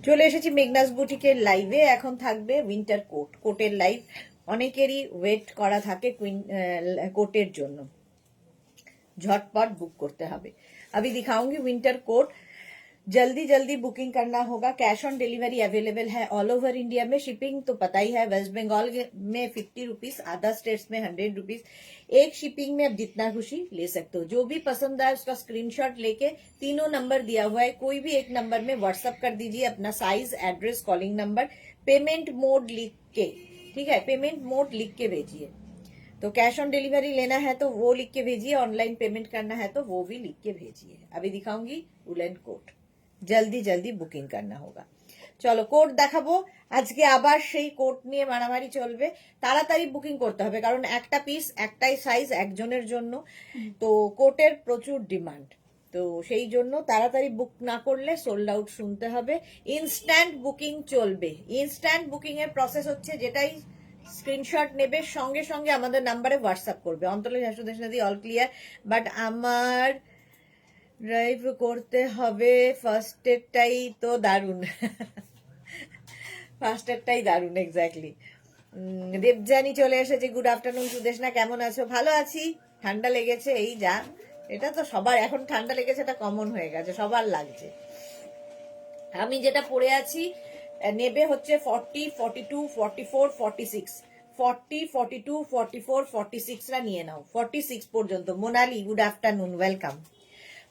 চলে এসেছি মেঘনাস বুটিকের লাইভে। এখন থাকবে উইন্টার কোট, কোটের লাইভ। অনেকেরই ওয়েট করা থাকে কোটের জন্য, झटपट बुक करते हैं। अभी दिखाऊंगी विंटर कोट, जल्दी जल्दी बुकिंग करना होगा। कैश ऑन डिलीवरी अवेलेबल है ऑल ओवर इंडिया में। शिपिंग तो पता ही है, वेस्ट बंगाल में 50 रुपीज, अदर स्टेट्स में 100 रुपीज। एक शिपिंग में अब जितना खुशी ले सकते हो। जो भी पसंद आए उसका स्क्रीनशॉट लेके तीनों नंबर दिया हुआ है, कोई भी एक नंबर में व्हाट्सअप कर दीजिए अपना size, address, calling number, payment mode लिख के। ठीक है, पेमेंट मोड लिख के भेजिए। तो कैश ऑन डिलीवरी लेना है तो वो लिख के भेजिए, ऑनलाइन पेमेंट करना है तो वो भी लिख के भेजिए। अभी दिखाऊंगी उलेन कोट, जल्दी जल्दी बुकिंग करना होगा। চলো কোট দেখাবো আজকে। আবার সেই কোট নিয়ে মারামারি চলবে। তাড়াতাড়ি বুকিং করতে হবে, কারণ একটা পিস একটাই সাইজ একজনের জন্য। তো কোটের প্রচুর ডিমান্ড, তো সেই জন্য তাড়াতাড়ি বুক না করলে সোল্ড আউট শুনতে হবে। ইনস্ট্যান্ট বুকিং চলবে। ইনস্ট্যান্ট বুকিং এর প্রসেস হচ্ছে, যেটাই স্ক্রিনশট নেবে সঙ্গে সঙ্গে আমাদের নাম্বারে হোয়াটসঅ্যাপ করবে। অন্তর্লি হাসুদেশনাদি অল ক্লিয়ার, বাট আমার ড্রাইভ করতে হবে। ফার্স্ট এডটাই তো দারুণ, ফার্স্ট এডটাই দারুণ, এক্স্যাক্টলি। দেবজানি চলে এসেছে। গুড আফটারনুন সুদেশনা, কেমন আছো? ভালো আছি। ঠান্ডা লেগেছে, এই যা। এটা তো সবার এখন ঠান্ডা লেগেছে, এটা কমন হয়ে গেছে, সবার লাগছে। আমি যেটা পরে আছি নেবে হচ্ছে 40, 42, 44, 46। 40, 42, 44, 46রা নিয়ে নাও। 46 পর্যন্ত। Monali good afternoon, welcome.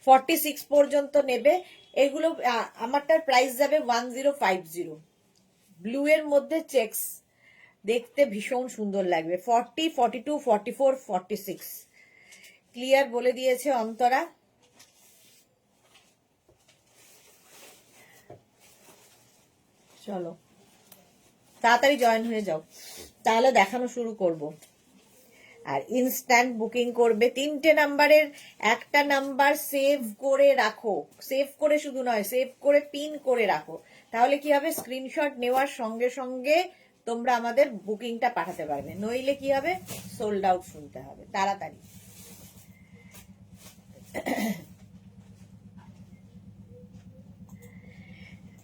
46 পর্যন্ত নেবে এগুলো। আমারটার প্রাইস যাবে 1050। ব্লু এর মধ্যে চেকস, দেখতে ভীষণ সুন্দর লাগবে। 40, 42, 44, 46 ক্লিয়ার বলে দিয়েছে অন্তরা। চলো তাড়াতাড়ি জয়েন হয়ে যাও, তাহলে দেখানো শুরু করব। আর ইনস্ট্যান্ট বুকিং করবে। 3টে নাম্বারের একটা নাম্বার সেভ করে রাখো। সেভ করে শুধু নয়, সেভ করে পিন করে রাখো। তাহলে কি হবে, স্ক্রিনশট নেওয়ার সঙ্গে সঙ্গে তোমরা আমাদের বুকিংটা পাঠাতে পারবে। নইলে কি হবে, সোল্ড আউট শুনতে হবে। তাড়াতাড়ি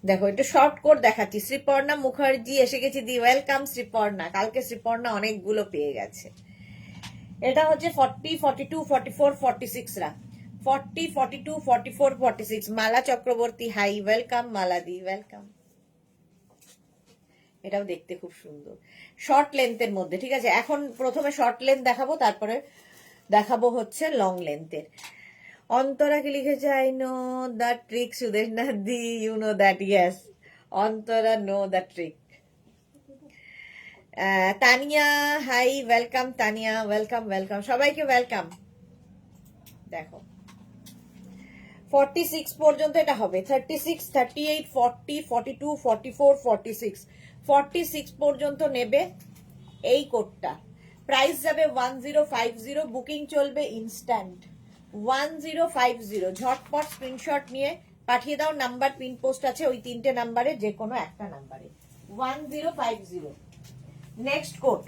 দেখো, একটু শর্ট কোট দেখাচ্ছি। শ্রীপর্ণা মুখার্জি এসে গেছি দি, ওয়েলকাম শ্রীপর্ণা। কালকে শ্রীপর্ণা অনেকগুলো পেয়ে গেছে। এটা হচ্ছে 40, 42, 44, 46 রা। 40, 42, 44, 46। মালা চক্রবর্তী হাই, ওয়েলকাম মালা দি, ওয়েলকাম। এটাও দেখতে খুব সুন্দর, শর্ট লেন্থের মধ্যে। ঠিক আছে, এখন প্রথমে শর্ট লেন্থ দেখাবো, তারপরে দেখাবো হচ্ছে লং লেন্থের। অন্তরা কি লিখেছে, I know the trick Sudeshna di, you know that. Yes, Antara know the trick. Tania hi, welcome Tania, welcome welcome, সবাইকে ওয়েলকাম। দেখো 46 পর্যন্ত এটা হবে। 36, 38, 40, 42, 44, 46। 46 পর্যন্ত নেবে এই কোডটা। প্রাইস যাবে 1050। বুকিং চলবে ইনস্ট্যান্ট 1050। ঝটপট স্ক্রিনশট নিয়ে পাঠিয়ে দাও। নাম্বার পিন পোস্ট আছে ওই 3টে নাম্বারে, যে কোনো একটা নাম্বারে। 1050। Next code.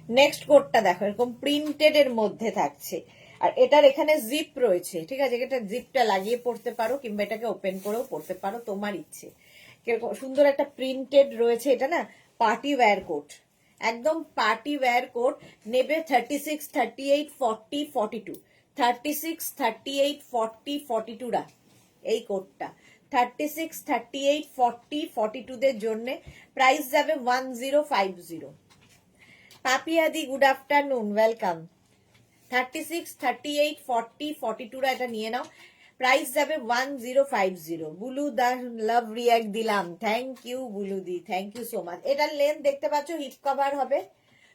নেক্সট কোডটা দেখো, এরকম প্রিন্টেড এর মধ্যে থাকছে। আর এটার এখানে জিপ রয়েছে। ঠিক আছে, এটা জিপটা লাগিয়ে পড়তে পারো, কিংবা এটাকে ওপেন করেও পড়তে পারো, তোমার ইচ্ছে। কিরকম সুন্দর একটা প্রিন্টেড রয়েছে। এটা না পার্টি ওয়্যার কোট, একদম পার্টি ওয়্যার কোট। নেবে 36, 38, 40, 42। 36, 38, 40, 42 রা এই কোডটা। 36, 38, 40, 42 দের জন্য প্রাইস যাবে 1050। পাপিয়াদি গুড আফটারনুন, ওয়েলকাম। 36, 38, 40, 42 রা এটা নিয়ে নাও। প্রাইস যাবে 1050। বুলু দা লাভ রিয়াক্ট দিলাম, thank you Bulu di, thank you so much. এটার লেন্থ দেখতে পাচ্ছ, হিপ কভার হবে।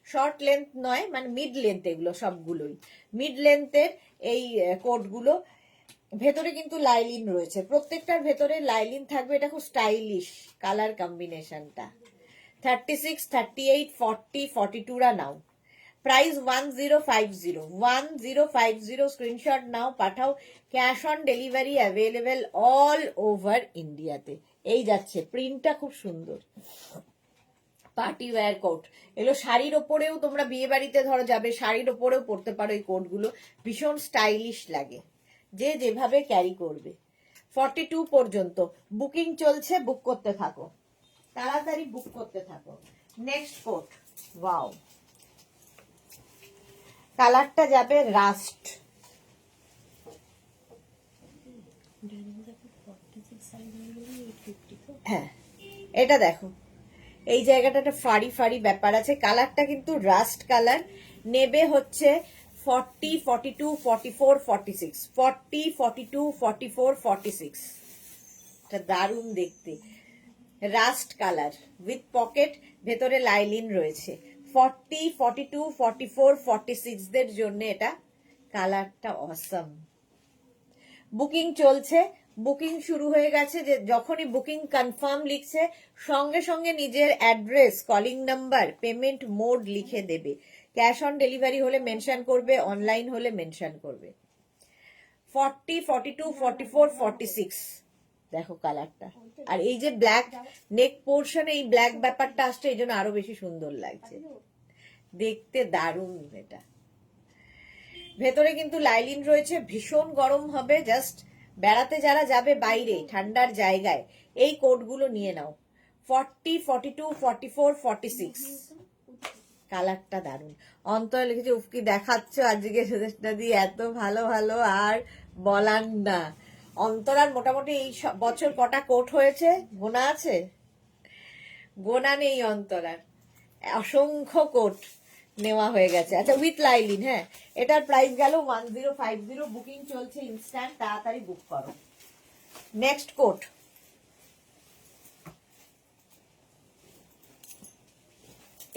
শর্ট লেন্থ নয়, মানে মিড লেন্থ। এগুলো সবগুলোই মিড লেন্থের এই কোটগুলো। ভেতরে কিন্তু লাইলিন রয়েছে, প্রত্যেকটার ভেতরে লাইলিন থাকবে। এটা খুব স্টাইলিশ কালার কম্বিনেশনটা। 36, 38, 40, 42 রা নাও। প্রাইস 1050। 1050 স্ক্রিনশট নাও, পাঠাও। Cash on delivery available all over ইন্ডিয়াতে। এই যাচ্ছে, প্রিন্টটা খুব সুন্দর। পার্টি ওয়্যার কোট, এগুলো শাড়ির ওপরেও তোমরা বিয়ে বাড়িতে ধরো যাবে, শাড়ির ওপরেও পরতে পারো এই কোটগুলো, ভীষণ স্টাইলিশ লাগে, যে যেভাবে ক্যারি করবে। 42 পর্যন্ত বুকিং চলছে, বুক করতে থাকো, তাড়াতাড়ি বুক করতে থাকো। নেক্সট কোট, ওয়াও, কালারটা যাবে রাস্ট, হ্যাঁ এটা দেখো, এই জায়গাটা একটা ফাড়ি ফাড়ি ব্যাপার আছে, কালারটা কিন্তু রাস্ট কালার, নেবে হচ্ছে 40, 42, 44, 46, 40, 42, 44, 46, এটা দারুণ দেখতে, রাস্ট কালার উইথ পকেট, ভেতরে লাইলিন রয়েছে। 40, 42, 44, 46 দের জন্য এটা কালারটা অসাম। বুকিং চলছে, বুকিং শুরু হয়ে গেছে, যে যখনই বুকিং কনফার্ম লিখছে সঙ্গে সঙ্গে নিজের address, calling number, payment mode লিখে দেবে, ক্যাশ অন ডেলিভারি হলে মেনশন করবে, অনলাইন হলে মেনশন করবে। 40, 42, 44, 46 দেখো কালারটা, আর এই যে ব্ল্যাক নেক পোর্শনে এই ব্ল্যাক ব্যাপারটা আসছে, এই জন্য আরো বেশি সুন্দর লাগছে দেখতে, দারুণ এটা। ভেতরে কিন্তু লাইলিন রয়েছে, ভীষণ গরম হবে, জাস্ট বেড়াতে যারা যাবে বাইরে ঠান্ডার জায়গায় এই কোটগুলো নিয়ে নাও। 40, 42, 44, 46 কালারটা দারুণ। অন্তর লিখেছে উফকি দেখাচ্ছ আজকে সুদেশটা দিয়ে, এত ভালো ভালো আর বলার না। অন্তরার মোটামুটি এই বছর কটা কোট হয়েছে গোনা আছে? গোনা নেই অন্তরার, অসংখ্য কোট নেওয়া হয়ে গেছে। আচ্ছা উইথ লাইলিন, হ্যাঁ এটার প্রাইস গেল 1050, বুকিং চলছে ইনস্ট্যান্ট, তাড়াতাড়ি বুক করো। নেক্সট কোট,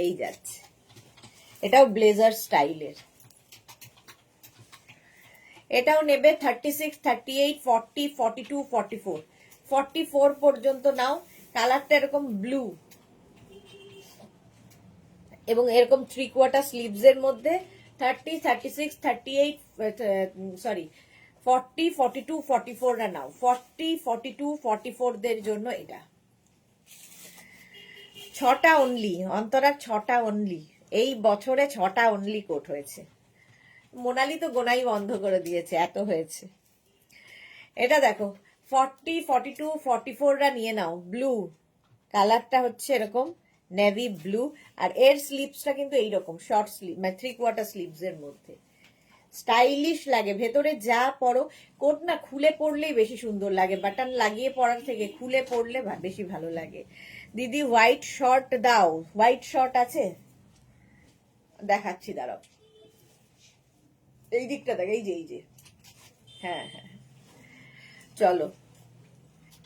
এই যাচ্ছে, এটাও ব্লেজার স্টাইলের, এটাও নেবে 36, 38, 40, 42, 44, 44 পর্যন্ত নাও। কালারটা এরকম ব্লু এবং এরকম 3/4 স্লিভস এর মধ্যে 30, 36, 38, সরি 40, 42, 44 রা নাও। 40, 42, 44 দের জন্য এটা 6টা অনলি, অন্তরার 6টা অনলি, এই বছরে 6টা অনলি কোট হয়েছে। মোনালি তো গোনাই বন্ধ করে দিয়েছে, এত হয়েছে। এটা দেখো 40, 42, 44 রা নিয়ে নাও, ব্লু কালারটা হচ্ছে এরকম নেভি ব্লু, আর এর স্লিভসটা কিন্তু এইরকম শর্ট স্লিভ, মানে 3/4 স্লিভস এর মধ্যে, স্টাইলিশ লাগে। ভেতরে যা পরো, কোট না খুলে পরলেই বেশি সুন্দর লাগে, বাটন লাগিয়ে পরার থেকে খুলে পরলে বেশি ভালো লাগে। দিদি হোয়াইট শর্ট দাও, হোয়াইট শর্ট আছে দেখাচ্ছি, দাঁড়াও, এই দিকটা দেখ, এই যে হ্যাঁ হ্যাঁ, চলো।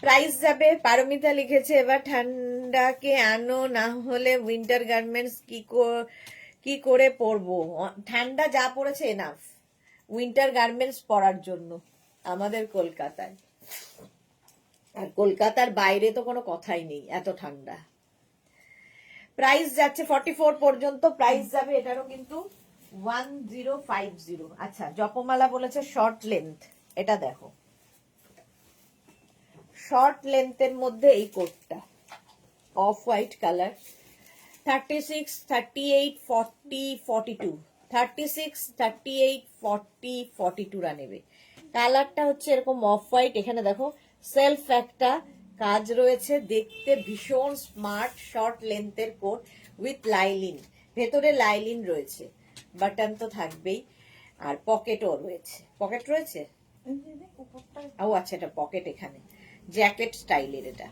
প্রাইস যাবে, পারমিতা লিখেছে এবার ঠান্ডাকে আনো, না হলে উইন্টার গার্মেন্টস কি করে পরবো। ঠান্ডা যা পড়েছে এনাফ উইন্টার গার্মেন্টস পরার জন্য আমাদের কলকাতায়, আর কলকাতার বাইরে তো কোনো কথাই নেই, এত ঠান্ডা। প্রাইস যাচ্ছে 44 পর্যন্ত, প্রাইস যাবে এটারও কিন্তু 1050। আচ্ছা জপমালা বলেছে শর্ট লেন্থ, এটা দেখো শর্ট লেন্থের মধ্যে এই কোটটা অফ হোয়াইট কালার, 36, 38, 40, 42, 36, 38, 40, 42 রা নেবে। কালারটা হচ্ছে এরকম অফ হোয়াইট, এখানে দেখো সেলফ একটা কাজ রয়েছে, দেখতে ভীষণ স্মার্ট, শর্ট লেন্থের কোট উইথ লাইলিন, ভেতরে লাইলিন রয়েছে, বাটন তো থাকবেই, আর পকেটও রয়েছে, পকেট রয়েছে, ও আচ্ছা এটা পকেট, এখানে জ্যাকেট স্টাইলের এটা।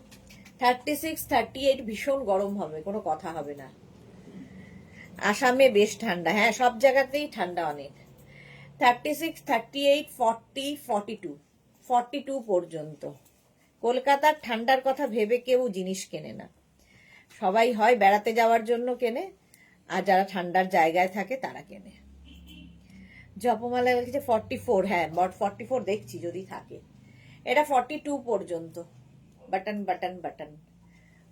36, 38 ভীষণ গরম হবে, কোনো কথা হবে না। আসামে বেশ ঠান্ডা, হ্যাঁ সব জায়গাতেই ঠান্ডা অনেক। 36, 38, 40, 42, 42 পর্যন্ত। কলকাতার ঠান্ডার কথা ভেবে কেউ জিনিস কেনে না, সবাই হয় বেড়াতে যাওয়ার জন্য কেনে, আর যারা ঠান্ডার জায়গায় থাকে তারা কেনে। জপমালা বলছে 44, হ্যাঁ 44 দেখছি যদি থাকে। এটা 42 পর্যন্ত, button button button,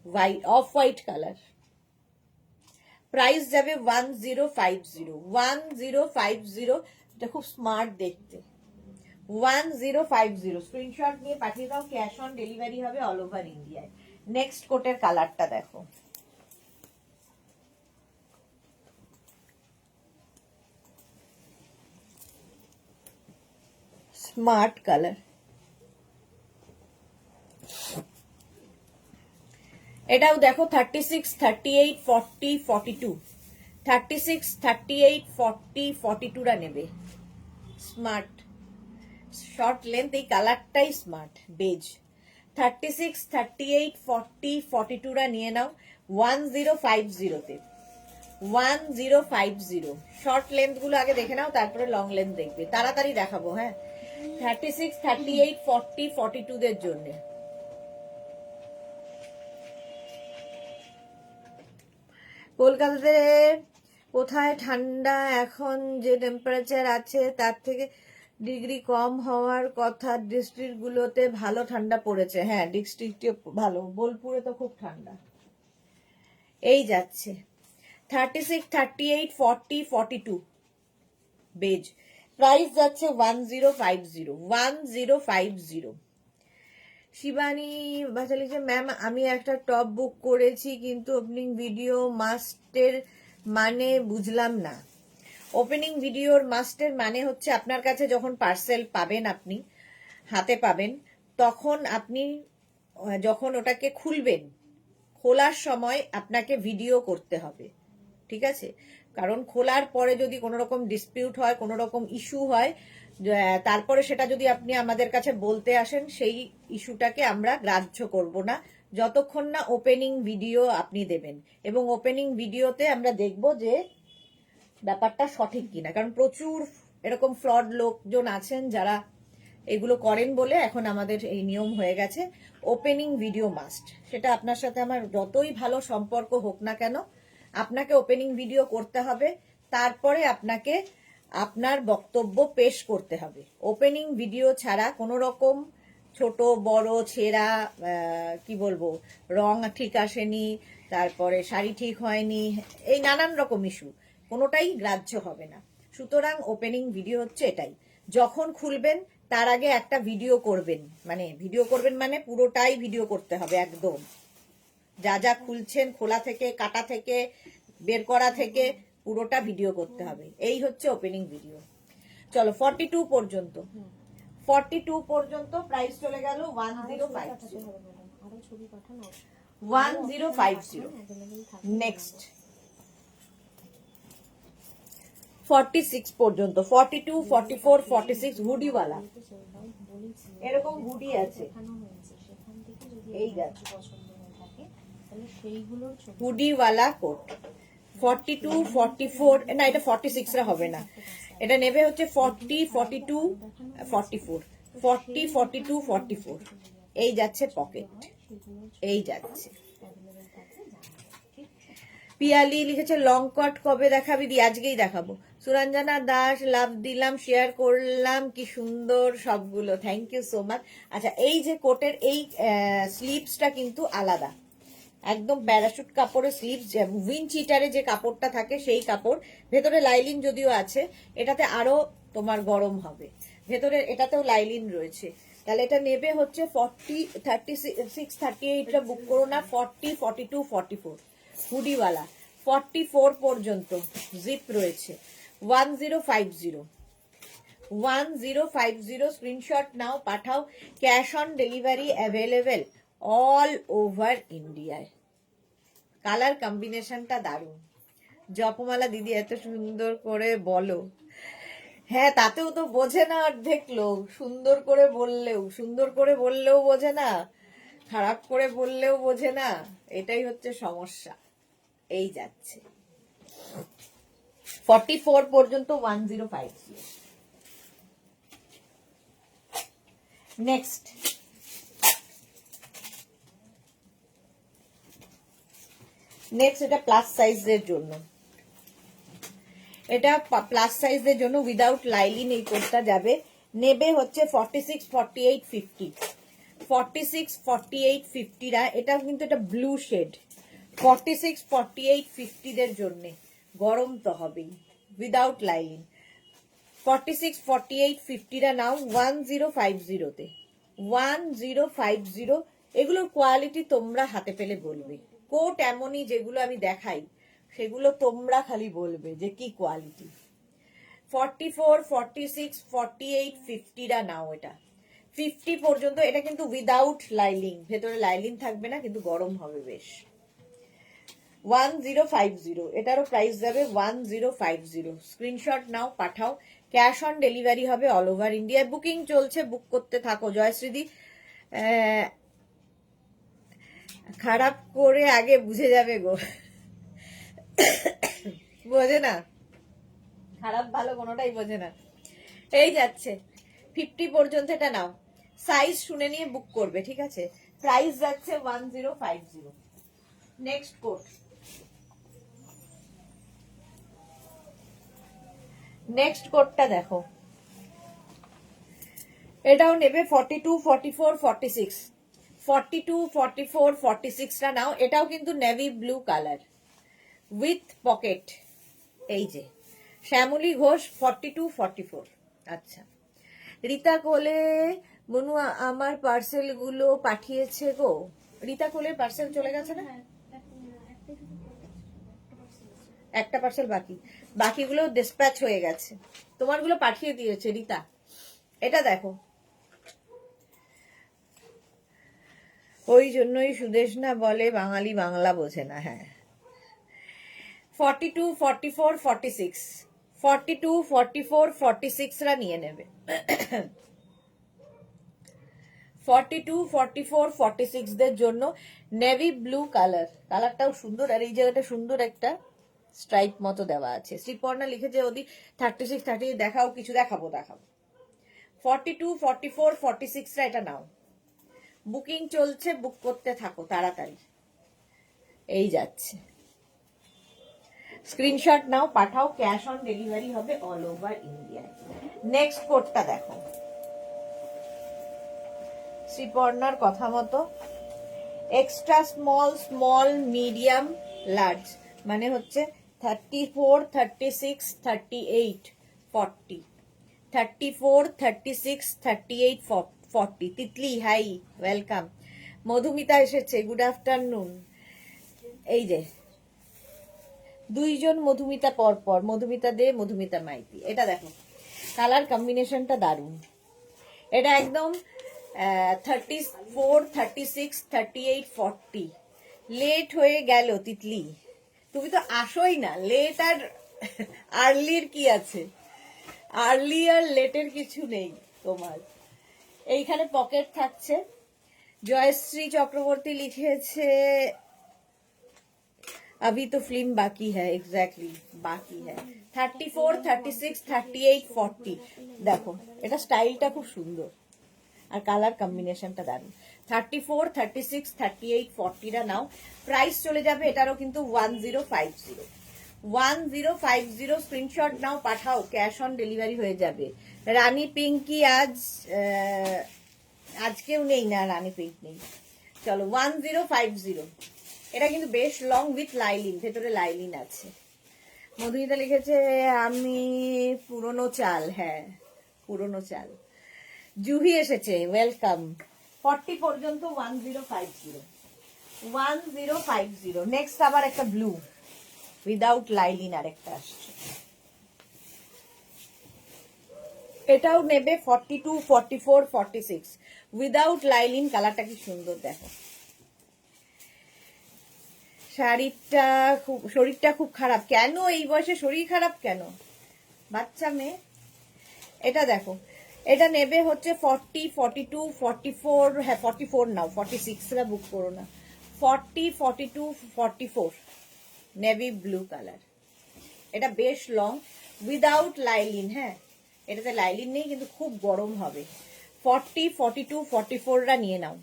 white off white colour. Price যাবে 1050, 1050, এটা খুব স্মার্ট দেখতে, 1050। স্ক্রিনশট নিয়ে পাঠিয়ে দাও, ক্যাশ অন ডেলিভারি হবে অল ওভার ইন্ডিয়ায়। নেক্সট কোটের কালারটা দেখো, স্মার্ট কালার। এটাও দেখো 36, 38, 40, 42, 36, 38, 40, 42রা নেবে। স্মার্ট শর্ট লেন্থ, এই কালারটাই স্মার্ট বেজ। 36, 38, 40, 42রা নিয়ে নাও 1050-তে। 1050 শর্ট লেন্থ গুলো আগে দেখে নাও, তারপরে লং লেন্থ দেখবে। তাড়াতাড়ি দেখাবো। হ্যাঁ, 36, 38, 40, 42দের জন্য। কলকাতাতে কোথায় ঠান্ডা? এখন যে টেম্পারেচার আছে তার থেকে ডিগ্রি কম হওয়ার কথা। ডিস্ট্রিক্ট গুলোতে ভালো ঠান্ডা পড়েছে। হ্যাঁ, ডিস্ট্রিক্টে ভালো। বোলপুরে তো খুব ঠান্ডা। এই যাচ্ছে 36, 38, 40, 42 বেজ। প্রাইস যাচ্ছে 1050, 1050। শিবানী বাচ্চা লিখছে, ম্যাম আমি একটা টপ বুক করেছি কিন্তু ওপেনিং ভিডিও মাস্টের মানে বুঝলাম না। ওপেনিং ভিডিওর মাস্টের মানে হচ্ছে আপনার কাছে যখন পার্সেল পাবেন, আপনি হাতে পাবেন, তখন আপনি যখন ওটাকে খুলবেন, খোলার সময় আপনাকে ভিডিও করতে হবে। ঠিক আছে? কারণ খোলার পরে যদি কোনো রকম ডিসপিউট হয়, কোনো রকম ইস্যু হয়, তারপরে সেটা যদি আপনি আমাদের কাছে বলতে আসেন, সেই ইস্যুটাকে আমরা গ্রাহ্য করব না যতক্ষণ না ওপেনিং ভিডিও আপনি দেবেন। এবং ওপেনিং ভিডিওতে আমরা দেখব যে ব্যাপারটা সঠিক কিনা। কারণ প্রচুর এরকম ফ্রড লোকজন আছেন যারা এগুলো করেন বলে এখন আমাদের এই নিয়ম হয়ে গেছে ওপেনিং ভিডিও মাস্ট। সেটা আপনার সাথে আমার যতই ভালো সম্পর্ক হোক না কেন, আপনাকে ওপেনিং ভিডিও করতে হবে, তারপরে আপনাকে আপনার বক্তব্য পেশ করতে হবে। ওপেনিং ভিডিও ছাড়া কোনো রকম ছোট বড় ছেঁড়া, কি বলবো, রং ঠিক আসেনি, তারপরে শাড়ি ঠিক হয়নি, এই নানান রকম ইস্যু কোনোটাই গ্রাহ্য হবে না। সুতরাং ওপেনিং ভিডিও হচ্ছে এটাই। যখন খুলবেন তার আগে একটা ভিডিও করবেন, মানে পুরোটাই ভিডিও করতে হবে একদম। যা যা খুলছেন, খোলা থেকে, কাটা থেকে, বের করা থেকে পুরোটা ভিডিও করতে হবে। এই হচ্ছে ওপেনিং ভিডিও। চলো 42 পর্যন্ত। 42 পর্যন্ত প্রাইস চলে গেল 1050। 1050। নেক্সট 46 পর্যন্ত। 42, 44, 46 হুডিওয়ালা। এরকম হুডি আছে, এই যাচ্ছে হুডিওয়ালা কোট। 42, 44, না এটা 46 রা হবে না, এটা নেবে হচ্ছে 40, 42, 44, 40, 42, 44। এই যাচ্ছে পকেট, এই যাচ্ছে। পিয়ালি লিখেছে লং কট কবে দেখাবি? দি আজকেই দেখাবো। সুরঞ্জনা দাস, লাভ দিলাম, শেয়ার করলাম, কি সুন্দর সবগুলো, থ্যাংক ইউ সো মাচ। আচ্ছা, এই যে কোটের এই স্লিভসটা কিন্তু আলাদা, একদম প্যারাশুট কাপড়ের স্লিভস। উইন্ড চিটারে যে কাপড়টা থাকে সেই কাপড়, ভেতরে লাইলিন যদিও আছে, এটাতে আরো তোমার গরম হবে। ভেতরে এটাতেও লাইলিন রয়েছে। তাহলে এটা নেবে হচ্ছে 40, 36, 38টা বুক করো না, 40, 42, 44 হুডিওয়ালা। 44 পর্যন্ত জিপ রয়েছে। 1050, 1050 স্ক্রিনশট নাও, পাঠাও। Cash on delivery available all over ইন্ডিয়ায়। কালার কম্বিনেশনটা দারুণ। জপমালা দিদি এত সুন্দর করে বলো। হ্যাঁ, তাতেও তো বোঝে না অর্ধেক লোক। সুন্দর করে বললেও বোঝে না, খারাপ করে বললেও বোঝে না, এটাই হচ্ছে সমস্যা। এই যাচ্ছে 44 পর্যন্ত 1050। নেক্সট এটা প্লাস সাইজের জন্য। এটা প্লাস সাইজের জন্য উইদাউট লাইলিন এই কোটটা যাবে। নেবে হচ্ছে 46, 48, 50। 46, 48, 50রা, এটা কিন্তু এটা ব্লু শেড। 46, 48, 50দের জন্য গরম তো হবেই, উইদাউট লাইলিন। 46, 48, 50রা নাও 1050-তে। 1050। এগুলোর কোয়ালিটি তোমরা হাতে পেলে বলবে। কোট এমনই যেগুলো আমি দেখাই সেগুলো তোমরা খালি বলবে যে কি কোয়ালিটি। 44, 46, 48, 50টা নাও। এটা 50 পর্যন্ত। এটা কিন্তু উইদাউট লাইলিং, ভেতরে লাইলিং থাকবে না, কিন্তু গরম হবে বেশ। 1050, এটারও প্রাইস যাবে 1050। স্ক্রিনশট নাও, পাঠাও। ক্যাশ অন ডেলিভারি হবে অল ওভার ইন্ডিয়া। বুকিং চলছে, বুক করতে থাকো। জয়শ্রীদি খারাপ করে আগে বুঝে যাবে গো। বোঝে না, খারাপ ভালো কোনোটাই বোঝে না। এই যাচ্ছে 50 পর্যন্ত। এটা নাও, সাইজ শুনে নিয়ে বুক করবে, ঠিক আছে? প্রাইস যাচ্ছে 1050। নেক্সট কোড, নেক্সট কোডটা দেখো। এটাও নেবে 42, 44, 46। 42, 44, 46টা নাও। এটাও কিন্তু navy blue colour with pocket. এই যে শ্যামলী ঘোষ 42, 44। আচ্ছা, রীতা কোলে বনু আমার পার্সেল গুলো পাঠিয়েছে গো। রীতা কোলের পার্সেল চলে গেছে না? একটা পার্সেল বাকি, বাকিগুলো ডিসপ্যাচ হয়ে গেছে। তোমারগুলো পাঠিয়ে দিয়েছে রীতা। এটা দেখো, ওই জন্যই সুদেশনা বলে বাঙালি বাংলা বোঝে না। হ্যাঁ, 42, 44, 46, 42, 44, 46রা নিয়ে নেবে। 42, 44, 46 দের জন্য নেভি ব্লু কালার। কালারটাও সুন্দর, আর এই জায়গাটা সুন্দর একটা স্ট্রাইপ মতো দেওয়া আছে। শ্রীপর্ণা লিখেছে ওদি 36, 30 দেখাও, কিছু দেখাবো। 42, 44, 46রা এটা নাও। বুকিং চলছে, বুক করতে থাকো তাড়াতাড়ি। এই যাচ্ছে, স্ক্রিনশট নাও, পাঠাও। ক্যাশ অন ডেলিভারি হবে অল ওভার ইন্ডিয়া। নেক্সট কোডটা দেখো। শ্রীপর্ণার কথা মতো extra small, small, medium, large, মানে হচ্ছে 34, 36, 38, 40, 34, 36, 38, 40। Titli high, welcome. মধুমিতা এসেছে, গুড আফটারনুন। এই যে দুইজন মধুমিতা পরপর, মধুমিতা দে, মধুমিতা মাইতি। এটা দেখো, কালার কম্বিনেশনটা দারুণ। এটা একদম 34, 36, 38, 40। লেট হয়ে গেল তিতলি, তুমি তো আসোই না। লেট আর আর্লির কি আছে? আর্লি আর লেটের কিছু নেই তোমার। এইখানে পকেট থাকছে। জয়শ্রী চক্রবর্তী লিখেছে अभी तो फिल्म बाकी है। एग्जैक्टली बाकी है। 34, 36, 38, 40। দেখো, এটা স্টাইলটা খুব সুন্দর আর কালার কম্বিনেশনটা দারুণ। 34, 36, 38, 40টা নাও। প্রাইস চলে যাবে এটারও কিন্তু 1050। 1050 স্ক্রিনশট নাও, পাঠাও। ক্যাশ অন ডেলিভারি হয়ে যাবে। রানী পিঙ্কি আজকেও নেই না, রানী পিঙ্ক নেই। চলো 1050। এটা কিন্তু বেশ লং উইথ লাইলিন, ভেতরে লাইলিন আছে। মধুমিতা লিখেছে আমি পুরনো চাল। হ্যাঁ, পুরনো চাল। জুহি এসেছে, ওয়েলকাম। 40 পর্যন্ত 1050। 1050। নেক্সট আবার একটা ব্লু উইদাউট লাইলিন আর একটা আসছে। এটাও নেবে 42, 44, 46 উইদাউট লাইলিন। কালারটা কি সুন্দর দেখো। শরীরটা খুব খারাপ কেন? এই বয়সে শরীর খারাপ কেন? বাচ্চা মেয়ে। এটা দেখো, এটা নেবে হচ্ছে 40, 42, 44। হ্যাঁ 44 নাও, 46রা বুক করো না। 40, 42, 44 নেভি ব্লু কালার। এটা বেশ লং উইদাউট লাইলিন। হ্যাঁ, এটাতে লাইলিন নেই, কিন্তু খুব গরম হবে। 40, 42, 44রা নিয়ে নাও।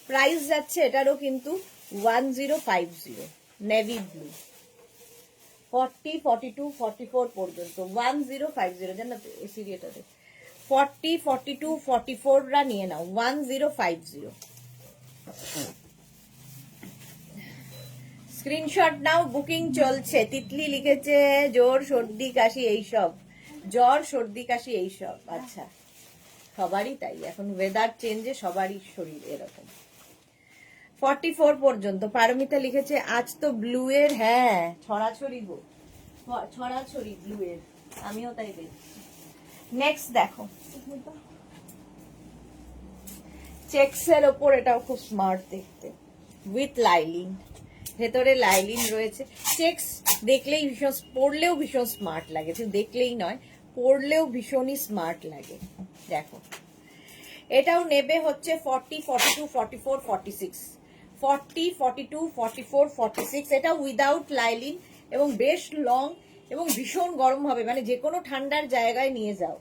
প্রাইস যাচ্ছে এটারও কিন্তু 1050 নেভি ব্লু। 40, 42, 44 পর্যন্ত 1050। জানো তো সিরিয়াটাতে 40, 42, 44রা নিয়ে নাও। 1050 স্ক্রিনশট নাও, বুকিং চলছে। তিতলি লিখেছে জ্বর সর্দি কাশি এইসব। জ্বর সর্দি কাশি এইসব। আচ্ছা, সবারই তাই, এখন ওয়েদার চেঞ্জে সবারই শরীর এরকম। 44 পর্যন্ত। পারমিতা লিখেছে আজ তো ব্লু এর, হ্যাঁ ছড়াছড়ি গো, ছড়াছড়ি ব্লু এর। আমিও তাই দেখছি। নেক্সট দেখো, চেক্স এর ওপর, এটাও খুব স্মার্ট দেখতে, উইথ লাইলিন, ভেতরে লাইলিন রয়েছে। চেক্স দেখলেই ভীষণ, পরলেও ভীষণ স্মার্ট লাগে, শুধু দেখলেই নয়, পরলেও ভীষণই স্মার্ট লাগে। দেখো, এটাও নেবে হচ্ছে 40, 42, 44, 46, 40, 42, 44, 46। এটা উইদাউট লাইলিন এবং বেশ লং এবং ভীষণ গরম হবে, মানে যে কোনো ঠান্ডার জায়গায় নিয়ে যাও,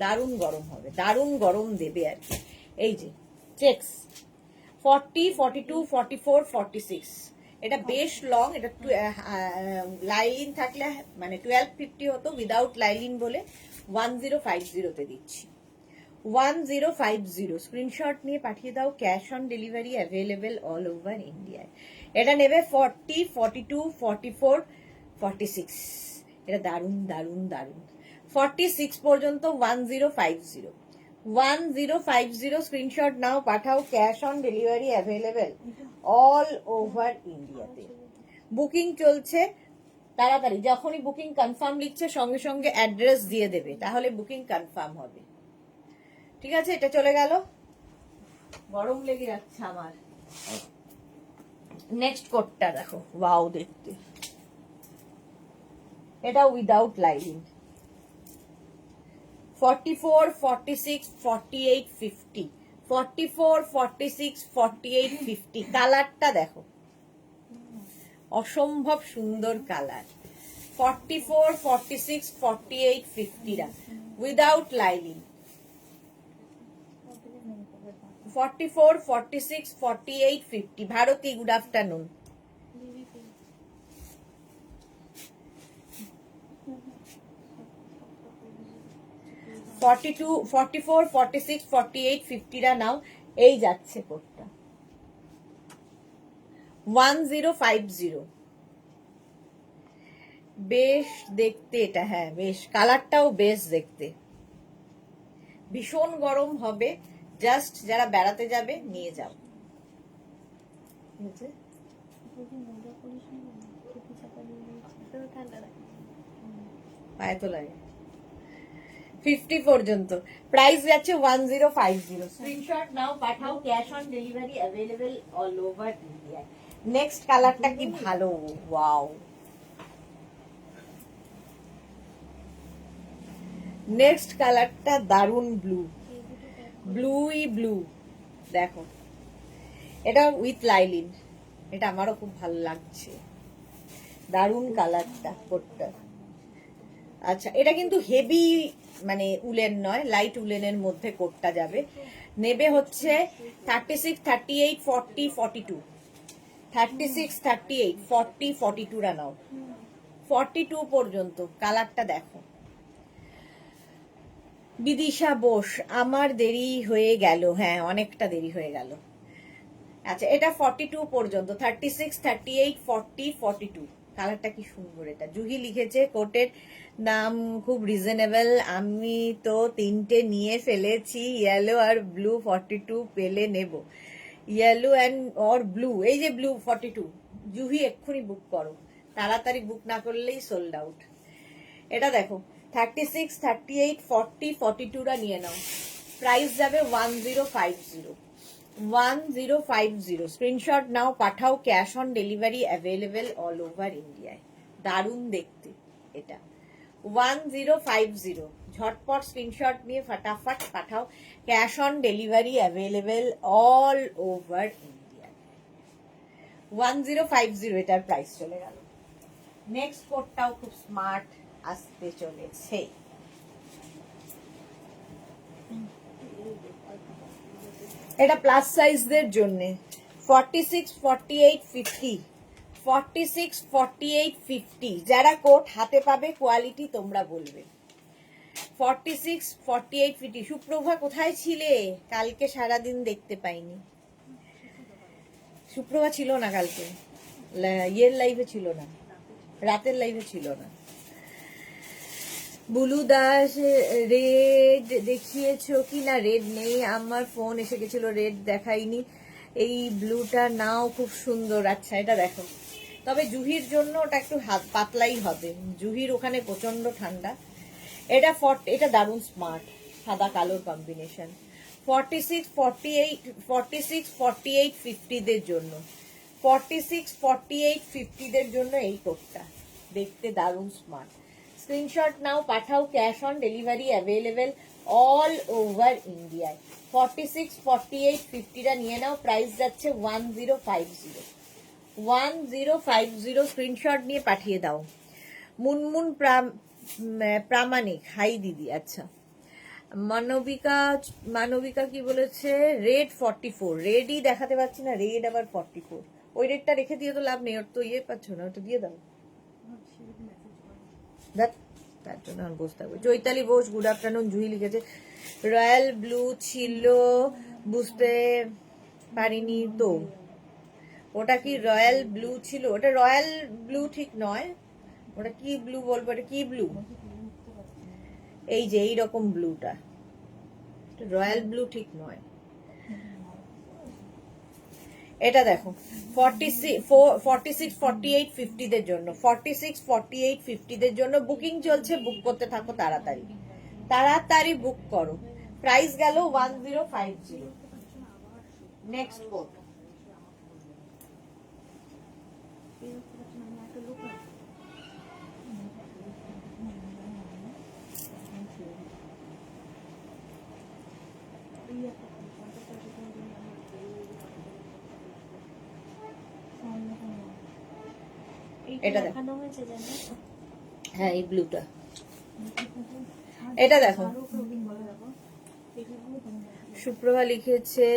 দারুণ গরম হবে, দারুণ গরম দেবে আর কি। এই যে চেক্স 40, 42, 44, 46, এটা বেশ লং। এটা লাইলিন থাকলে মানে 1250 হতো, উইদাউট লাইলিন বলে 1050 দিচ্ছি। 1050 স্ক্রিনশট নিয়ে পাঠিয়ে দাও। Cash on delivery available all over ইন্ডিয়ায়। এটা নেবে 40, 42, 44, 46। এটা দারুণ দারুণ দারুণ। 46 পর্যন্ত 1050, 1050 স্ক্রিনশট নাও, পাঠাও। Cash on delivery available all over ইন্ডিয়াতে। বুকিং চলছে, তাড়াতাড়ি যখনই বুকিং কনফার্ম লিখছে সঙ্গে সঙ্গে অ্যাড্রেস দিয়ে দেবে, তাহলে বুকিং কনফার্ম হবে। ঠিক আছে, এটা চলে গেল, গরম লেগে যাচ্ছে আমার। নেক্সট কোটটা দেখো, ওয়াও দেখতে, এটা উইদাউট লাইনিং। 44, 46, 48, 50, 44, 46, 48, 50। কালারটা দেখো, অসম্ভব সুন্দর কালার। 44, 46, 48, 50 রা without lining. 44, 46, 48, 50। Bharati, good afternoon. Forty 44, 46, 48, 50 রা নাও। এই যাচ্ছে কোটটা 1050। বেশ দেখতে এটা, হ্যাঁ বেশ, কালারটাও বেশ দেখতে, ভীষণ গরম হবে। জাস্ট যারা বেড়াতে যাবে নিয়ে যাও। পায়ে তো লাগে। 50 পর্যন্ত প্রাইস যাচ্ছে 1050। স্ক্রিনশট নাও, পাঠাও। Cash on delivery available all over India. Next কালারটা কি ভালো, ওয়াও। নেক্সট কালারটা দারুন ব্লু, ব্লুই ব্লু। দেখো, এটা উইথ লাইলিন, এটা আমারও খুব ভালো লাগছে, দারুন কালারটা কোটটা। আচ্ছা, এটা কিন্তু হেভি মানে উলেন নয়, লাইট উলেনের মধ্যে কোটটা যাবে। নেবে হচ্ছে 36, 38, 40, 42, 36, 38, 40, 42 রা নাও। 42 পর্যন্ত। কালারটা দেখো। বিদিশা বোস, আমার দেরি হয়ে গেল, হ্যাঁ অনেকটা দেরি হয়ে গেল। আচ্ছা, এটা 42 পর্যন্ত, 36, 38, 40, 42। কালারটা কি সুন্দর। এটা জুহি লিখেছে কোটের দাম খুব রিজনেবল, আমি তো 3টে নিয়ে ফেলেছি, ইয়েলো আর ব্লু। 42 পেলে নেব, ইয়েলো অ্যান্ড অর ব্লু। এই যে ব্লু 42, জুহি এক্ষুনি বুক করো, তাড়াতাড়ি বুক না করলেই সোল্ড আউট। এটা দেখো 36, 38, 40, 42 রা নিয়ে নাও। প্রাইস যাবে 1050, 1050। স্ক্রিনশট নাও, পাঠাও। Cash on delivery available all over ইন্ডিয়ায়। দারুণ দেখতে এটা। 1050, ঝটপট স্ক্রিনশট নিয়ে ফটাফট পাঠাও। Cash on delivery available all over India. 1050 এটার প্রাইস চলে গেল। নেক্সট কোটটাও খুব স্মার্ট আসতে চলেছে। এটা প্লাস সাইজদের জন্য। 46, 48, 50, 46, 48, 50। যারা কোট হাতে পাবে, কোয়ালিটি তোমরা বলবে। 46, 48, 50। সুপ্রভা কোথায় ছিলে? কালকে সারাদিন দেখতে পাইনি। সুপ্রভা ছিল না কালকে, ইয়ের লাইভে ছিল না, রাতের লাইভে ছিল না। বুলু দাস, রেড দেখিয়েছো কি না? রেড নেই, আমার ফোন এসে গেছিল, রেড দেখাইনি। এই ব্লুটা নাও, খুব সুন্দর। আচ্ছা, এটা দেখো, তবে জুহির জন্য ওটা একটু পাতলাই হবে, জুহির ওখানে প্রচন্ড ঠান্ডা। এটা দারুণ স্মার্ট, সাদা কালোর কম্বিনেশন। 46, 48, 46, 48, 50 দের জন্য, 46, 48, 50 দের জন্য এই কোটটা দেখতে দারুণ স্মার্ট। স্ক্রিনশট নাও, পাঠাও, cash on delivery available all over ইন্ডিয়ায়। 46, 48, 50টা নিয়ে নাও, প্রাইস যাচ্ছে 1050, 1050। স্ক্রিনশট নিয়ে পাঠিয়ে দাও। মুনমুন প্রামাণিক, হাই দিদি। আচ্ছা, মানবিকা কি বলেছে? রেড 44, রেডই দেখাতে পাচ্ছি না, রেড আবার 44। ওই রেডটা রেখে দিয়ে তো লাভ নেই, ওর তো পাচ্ছ না, ওটা দিয়ে দাও। তার জন্য আমি বসে থাকবো। Chaitali Bose, good afternoon. জুহি লিখেছে রয়্যাল ব্লু ছিল, বুঝতে পারিনি তো। ওটা কি রয়্যাল ব্লু ছিল? ওটা রয়্যাল ব্লু ঠিক নয়, ওটা কি ব্লু বলবো, এটা কি ব্লু? এই যে এইরকম ব্লুটা, রয়্যাল ব্লু ঠিক নয়। এটা দেখো 46, 48, 50 দের জন্য, 46, 48, 50 দের জন্য বুকিং চলছে। বুক করতে থাকো, তাড়াতাড়ি তাড়াতাড়ি বুক করো। প্রাইস গেল 1050। নেক্সট কোড, এটা দেখো, হ্যাঁ এই ব্লুটা, এটা দেখো। সুপ্রভা লিখেছে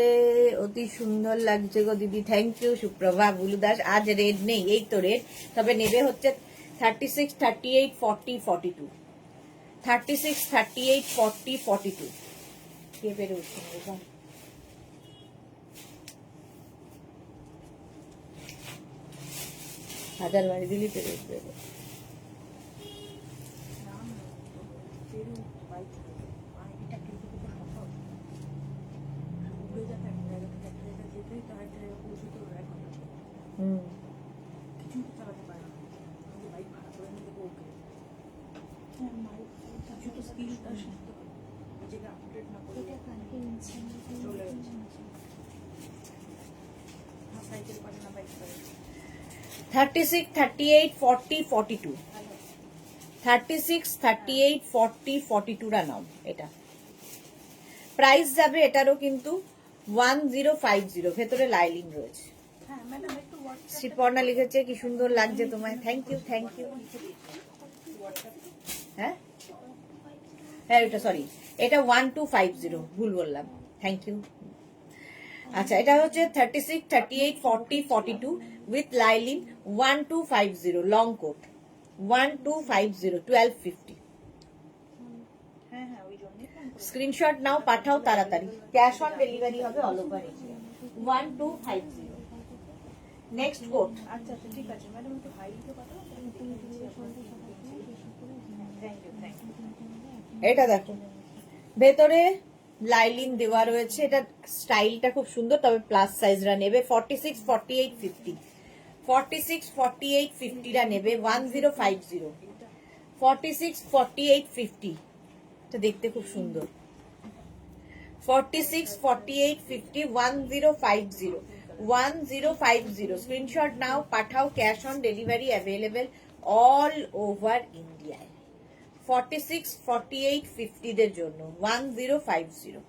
অতি সুন্দর লাগছে গো দিদি, থ্যাংক ইউ সুপ্রভা। বুলু দাস, আজ রেড নেই, এই তো রেড, তবে নেবে হচ্ছে 36, 38, 40, 42, 36, 38, 40, 42। কে পেরে উঠছে হাজার বাড়ি দিলি পেরে উঠবে। $36, 38, 40, 42, 36, 38, 40, 42 টা নাও। এটা প্রাইস যাবে এটারও কিন্তু 1050, ভেতরে লাইলিং রয়েছে। শ্রীপর্ণা লিখেছে কি সুন্দর লাগছে তোমায়, থ্যাংক ইউ থ্যাংক ইউ। হ্যাঁ হ্যাঁ, এটা সরি, এটা 1250, ভুল বললাম, থ্যাংক ইউ। আচ্ছা, এটা হচ্ছে 36, 38, 40, 42 with lining 1250, long coat 1250, 1250। Screenshot নাও, পাঠাও তাড়াতাড়ি, ক্যাশ অন ডেলিভারি হবে all over India. 1250। Next coat, আচ্ছা ঠিক আছে ম্যাডাম, একটু হাই দিতে পাঠাও। এটা দেখো, ভেতরে লাইলিন দেওয়া রয়েছে, এটা স্টাইলটা খুব সুন্দর, তবে প্লাস সাইজরা নেবে 46, 48, 50, 46, 48, 50রা নেবে 1050, 46, 48, 50, এটা দেখতে খুব সুন্দর। 46, 48, 50, 1050, 1050। স্ক্রিনশট নাও, পাঠাও, cash on delivery available all over ইন্ডিয়ায়। 46, 48, 50 দের জন্য 1050।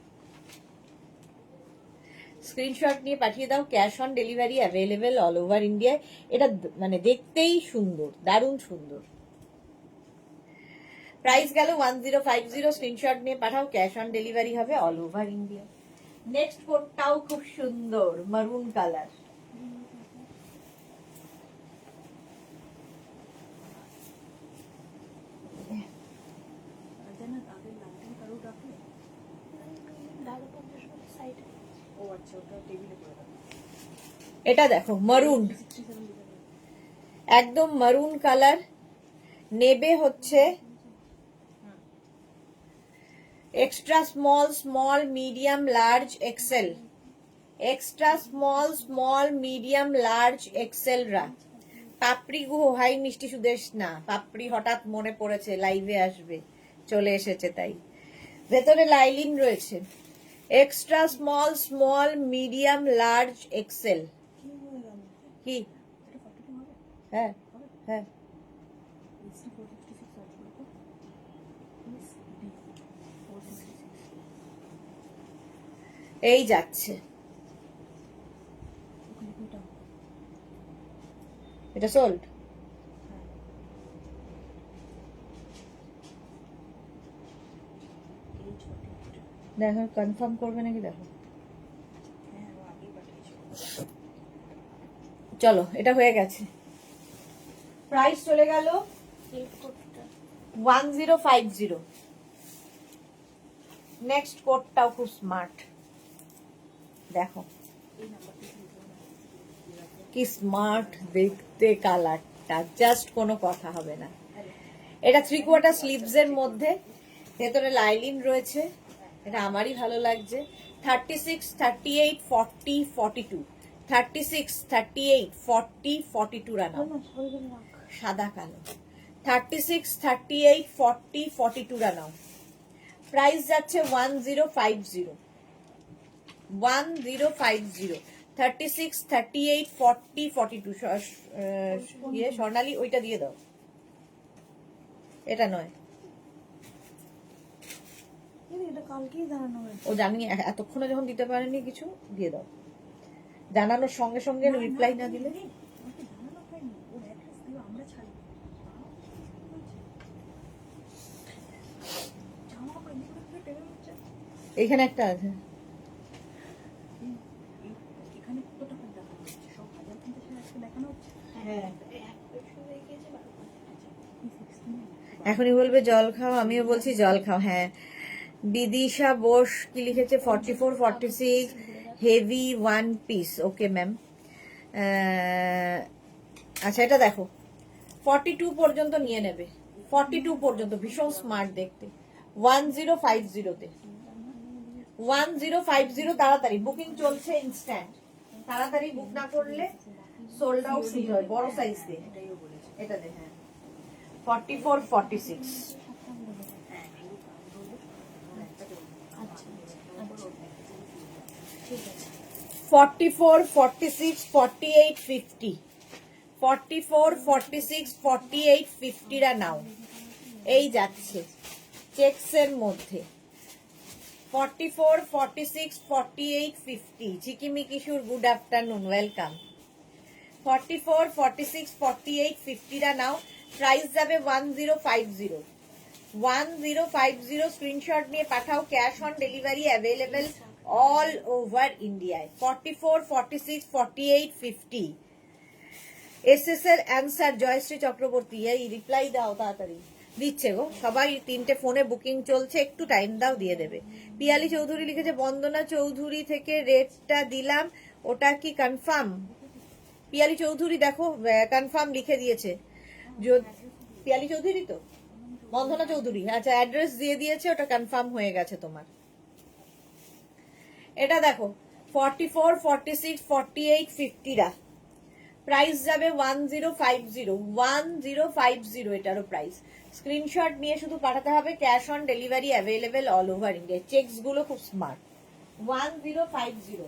স্ক্রিনশট নিয়ে পাঠিয়ে দাও, cash on delivery available all over ইন্ডিয়ায়। এটা মানে দেখতেই সুন্দর, দারুণ সুন্দর। প্রাইস গেল 1050, স্ক্রিনশট নিয়ে পাঠাও, ক্যাশ অন ডেলিভারি হবে অল ওভার ইন্ডিয়া। নেক্সট কোটটাও খুব সুন্দর, মারুন কালার। এটা দেখো মারুন, একদম মারুন কালার, নেবে হচ্ছে extra small, small, medium, large, XL, extra small, small, medium, large, XL রা পাপড়ি গুহ, হাই মিষ্টি সুদেশ না, পাপড়ি হঠাৎ মনে পড়েছে লাইভে আসবে, চলে এসেছে তাই। ভেতরে লাইলিন রয়েছে, extra small, small, medium, large, XL. কি? হ্যাঁ হ্যাঁ, এই যাচ্ছে, এটা সোল্ড। দেখো কনফার্ম করবে নাকি, দেখো। চলো, এটা হয়ে গেছে। প্রাইস চলে গেল 1050। নেক্সট কোডটাও খুব স্মার্ট, দেখো কি স্মার্ট দেখতে কালারটা, জাস্ট কোনো কথা হবে না। এটা 3/4 স্লিভস এর মধ্যে, ভেতরে লাইলিন রয়েছে, এটা আমারই ভালো লাগছে। 36, 38, 40, 42, 36, 38, 40, 42 রানা, সাদা কালো। 36, 38, 40, 42 রানা। প্রাইস যাচ্ছে 1050, 1050। 36, 38, 40, 42। স্বর্ণালী ওইটা দিয়ে দাও, এটা নয়। ও জানি, এতক্ষণে যখন দিতে পারেনি কিছু, দিয়ে দাও। জানানোর সঙ্গে সঙ্গে রিপ্লাই না দিলে। এখানে একটা আছে, এখনই বলবে জল খাও, আমিও বলছি জল খাও। হ্যাঁ, বিদিশা বোস কি লিখেছে, 44, 46, heavy one piece. Okay ma'am. আচ্ছা, এটা দেখো, 42 পর্যন্ত নিয়ে নেবে, 42 পর্যন্ত, ভীষণ স্মার্ট দেখতে। 1050-তে, 1050। তাড়াতাড়ি বুকিং চলছে, ইনস্ট্যান্ট। তাড়াতাড়ি বুক না করলে সোল্ড আউট শুরু হয়। বড় সাইজ দে, এটা দে। হ্যাঁ, 44, 46। 44, 46, 48, 50। 44, 46, 48, 50 রা নাও, এই যাচ্ছে চেকসের মধ্যে। 44, 46, 48, 50। ঝিকিমিকিশুর গুড আফটারনুন, ওয়েলকাম। 44, 46, 48, 50 রা নাও। প্রাইস যাবে 1050, 1050। স্ক্রিনশট নিয়ে পাঠাও, cash on delivery available all over ইন্ডিয়ায়। 44, 46, 48, 50। এসএস এর অ্যান্সার জয়শ্রী চক্রবর্তী, এই রিপ্লাই দাও তাড়াতাড়ি। দিচ্ছে গো সবাই, 3টে ফোনে বুকিং চলছে, একটু টাইম দাও, দিয়ে দেবে। পিয়ালি চৌধুরী লিখেছে, বন্দনা চৌধুরী থেকে রেটটা দিলাম, ওটা কি কনফার্ম? পিয়ালি চৌধুরী দেখো কনফার্ম লিখে দিয়েছে। পিয়ালি চৌধুরী তো, বন্দনা চৌধুরী, আচ্ছা অ্যাড্রেস দিয়ে দিয়েছে, ওটা কনফার্ম হয়ে গেছে তোমার। এটা দেখো, 44, 46, 48, 50 রা। প্রাইস যাবে 1050, 1050 এটারও প্রাইস। স্ক্রিনশট নিয়ে শুধু পাঠাতে হবে, cash on delivery available all over India. Checks গুলো খুব স্মার্ট। 1050।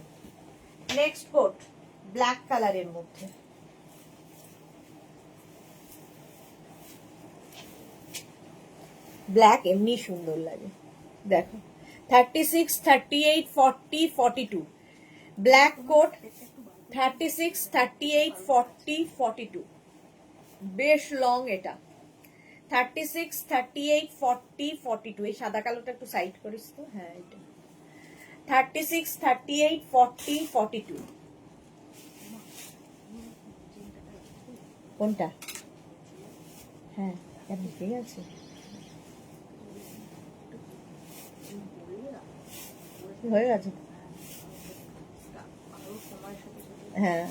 নেক্সট কোট ব্ল্যাক কালারের মধ্যে, ব্ল্যাক এমনি সুন্দর লাগে, দেখো। 36, 38, 40, 42 ব্ল্যাক কোট। 36, 38, 40, 42 বেশ লং এটা। 36, 38, 40, 42। এই সাদা কালোটা একটু সাইড করিস তো। হ্যাঁ, এটা 36, 38, 40, 42। কোনটা? হ্যাঁ, ঠিক আছে। হয়ে গেছে, হ্যাঁ।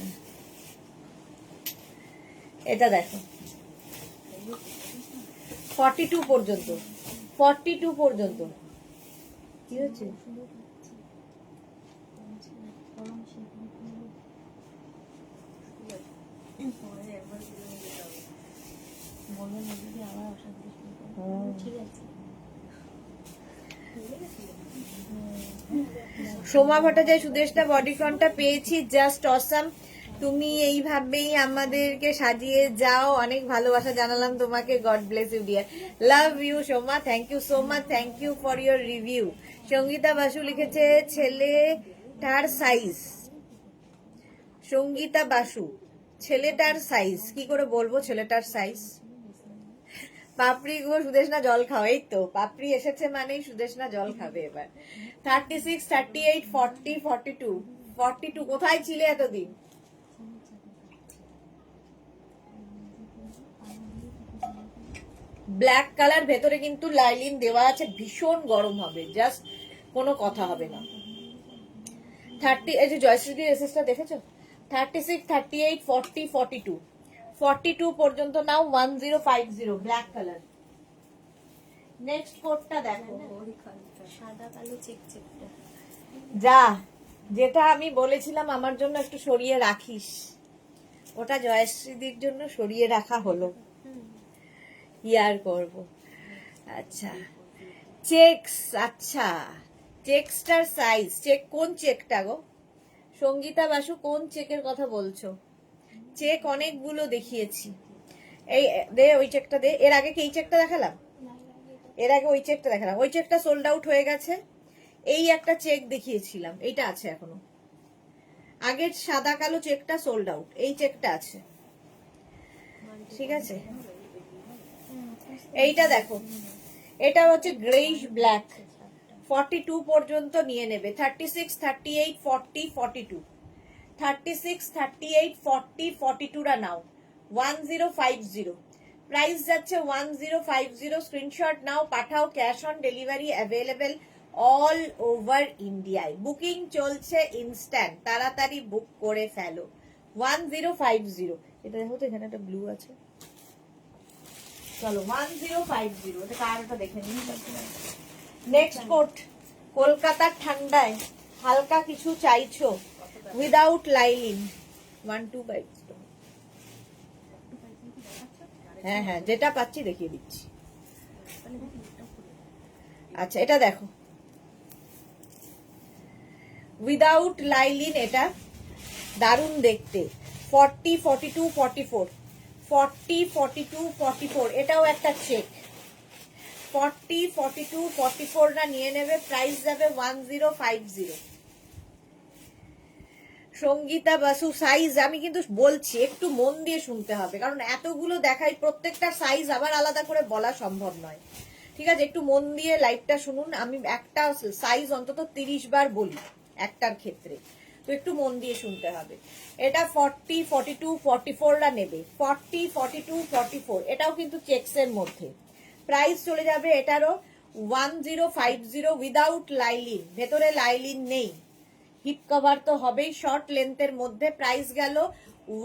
এটা দেখো, 42 পর্যন্ত, 42 পর্যন্ত। কি হচ্ছে? সোমা ভট্টাচার্য, সুদেশটা বডিকনটা পেয়েছি, জাস্ট অসাম। তুমি এইভাবেই আমাদেরকে সাজিয়ে যাও, অনেক ভালোবাসা জানালাম তোমাকে। God bless you dear, love you Soma, thank you so much, thank you for your review. Sangeeta Basu লিখেছে ছেলেটার সাইজ। সঙ্গীতা বাসু, ছেলেটার সাইজ কি করে বলবো? ছেলেটার সাইজ। পাপড়ি গো, সুদেশনা জল খাও। এই তো পাপড়ি এসেছে মানেই সুদেশনা জল খাবে এবার। 36, 38, 40, 42, 42 কোথায় ছিলে এতদিন? ব্ল্যাক কালার, ভেতরে কিন্তু লাইলিন দেওয়া আছে, ভীষণ গরম হবে, জাস্ট কোনো কথা হবে না। 30, এই যে জয়শ্রীদির এসএসটা দেখেছো? 36, 38, 40, 42, 42 পর্যন্ত নাও। 1050 ব্ল্যাক কালার। নেক্সট কোডটা দেখো, সাদা কালো চেক চেকটা। যা, যেটা আমি বলেছিলাম আমার জন্য একটু সরিয়ে রাখিস, ওটা জয়শ্রীদির জন্য সরিয়ে রাখা হলো। কি আর করবো। আচ্ছা চেকস, আচ্ছা চেকসটার সাইজ, চেক কোন চেকটা গো? সঙ্গীতা বাসু কোন চেকের কথা বলছো? চেক অনেকগুলো দেখিয়েছি। এই দে, ওই চেকটা দে। এর আগে কি এই চেকটা দেখালাম? এর আগে ওই চেকটা দেখালাম, ওই চেকটা সোল্ড আউট হয়ে গেছে। এই একটা চেক দেখিয়েছিলাম, এইটা আছে এখনো। আগের সাদা কালো চেকটা সোল্ড আউট, এই চেকটা আছে, ঠিক আছে। এইটা দেখো, এটা হচ্ছে গ্রেইশ ব্ল্যাক, 42 পর্যন্ত নিয়ে নেবে। 36, 38, 40, 42, 36, 38, 40, 42 রা নাও। 1050 প্রাইস যাচ্ছে 1050। স্ক্রিনশট নাও, পাঠাও, cash on delivery available all over ইন্ডিয়ায়। বুকিং চলছে ইনস্ট্যান্ট, তাড়াতাড়ি বুক করে ফেলো। 1050। এটা দেখো তো, এখানে একটা ব্লু আছে, চলো 1050। এটা কারটা দেখে নিই। নেক্সট কোট, কলকাতার ঠান্ডায় হালকা কিছু চাইছো, উইদাউট লাইলিন। 1250। হ্যাঁ হ্যাঁ, যেটা পাচ্ছি দেখিয়ে দিচ্ছি। আচ্ছা এটা দেখো, উইদাউট লাইলিন, এটা দারুণ দেখতে। 40, 42, 44, 40, 42, 44, এটাও একটা চেক। 40, 42, 44 না নিয়ে নেবে, প্রাইস যাবে 1050। সঙ্গীতা বাসু সাইজ আমি কিন্তু বলছি, একটু মন দিয়ে শুনতে হবে, কারণ এতগুলো দেখাই, প্রত্যেকটা সাইজ আবার আলাদা করে বলা সম্ভব নয়, ঠিক আছে। একটু মন দিয়ে লাইভটা শুনুন, আমি একটা সাইজ অন্তত 30 বার বলি একটার ক্ষেত্রে, তো একটু মন দিয়ে শুনতে হবে। এটা 40, 42, 44 রা নেবে। 40, 42, 44 এটাও কিন্তু চেকসের মধ্যে। প্রাইস চলে যাবে এটারও 1050 উইদাউট লাইলিন, ভেতরে লাইলিন নেই। হিপ কভার তো হবেই, শর্ট লেন্থের মধ্যে। প্রাইস গেল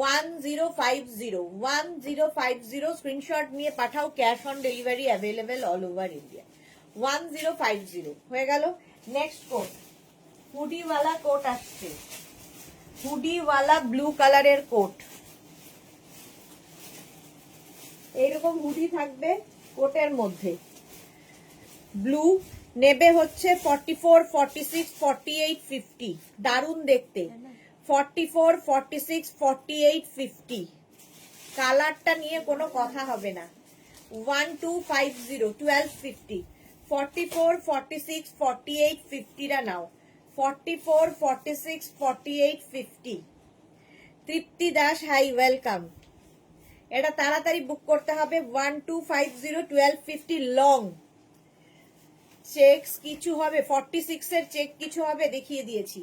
1050, 1050। স্ক্রিনশট নিয়ে পাঠাও, cash on delivery available all over India. 1050 হয়ে গেল। নেক্সট কোট, হুডিওয়ালা কোট আসছে, হুডিওয়ালা ব্লু কালারের কোট। এইরকম হুডি থাকবে কোটের মধ্যে, ব্লু। নেবে হচ্ছে 44, 46, 48, 50, দারুণ দেখতে। 44, 46, 48, 50, কালারটা নিয়ে কোনো কথা হবে না। 1250, 1250, 44, 46, 48, 50 রা নাও। 44, 46, 48, 50। তৃপ্তি দাস, হাই, ওয়েলকাম। এটা তাড়াতাড়ি বুক করতে হবে। 1250, 1250 লং চেকস কিছু হবে, 46 এর চেক কিছু হবে, দেখিয়ে দিয়েছি।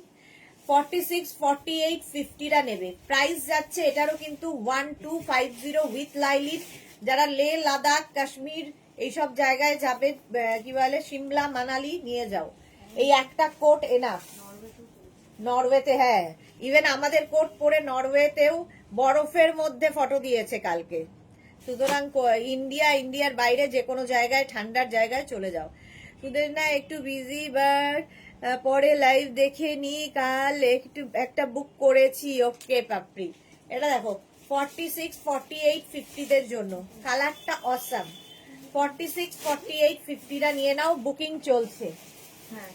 46, 48, 50 রা নেবে। প্রাইস যাচ্ছে এটারও কিন্তু 1250 উইথ লাইলিন। যারা লে, লাদাখ, কাশ্মীর এইসব জায়গায় যাবে, কি বলে, সিমলা, মানালি, নিয়ে যাও। এই একটা কোট এনাফ। নরওয়েতে, হ্যাঁ, ইভেন আমাদের কোট পরে নরওয়েতেও বরফের মধ্যে ফটো দিয়েছে কালকে। সুতরাং ইন্ডিয়ার বাইরে যে কোনো জায়গায়, ঠান্ডার জায়গায় চলে যাও। সুদের না একটু বিজি, বাট পরে লাইভ দেখে নি, কাল একটা বুক করেছি। ওকে পাপড়ি, এটা দেখো 46, 48, 50 দের জন্য কালারটা অসাম। 46, 48, 50টা নিয়ে নাও, বুকিং চলছে। হ্যাঁ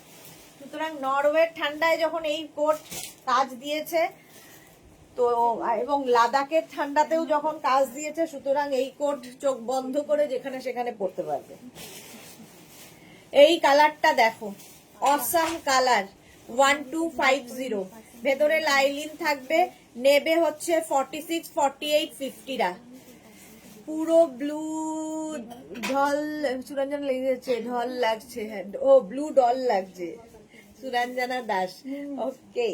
সুতরাং নরওয়ের ঠান্ডায় যখন এই কোট কাজ দিয়েছে তো, এবং লাদাখের ঠান্ডাতেও যখন কাজ দিয়েছে, সুতরাং এই কোট চোখ বন্ধ করে যেখানে সেখানে পড়তে পারবে। এই কালারটা দেখো, অসাম কালার, 1250। ভেতরে লাইলিন থাকবে, নেবে হচ্ছে 46, 48, 50রা। পুরো ব্লু ঢল, সুরঞ্জনা লেগেছে ঢল লাগছে, হ্যাঁ ও ব্লু ডল লাগছে, সুরঞ্জনা দাস। ওকে,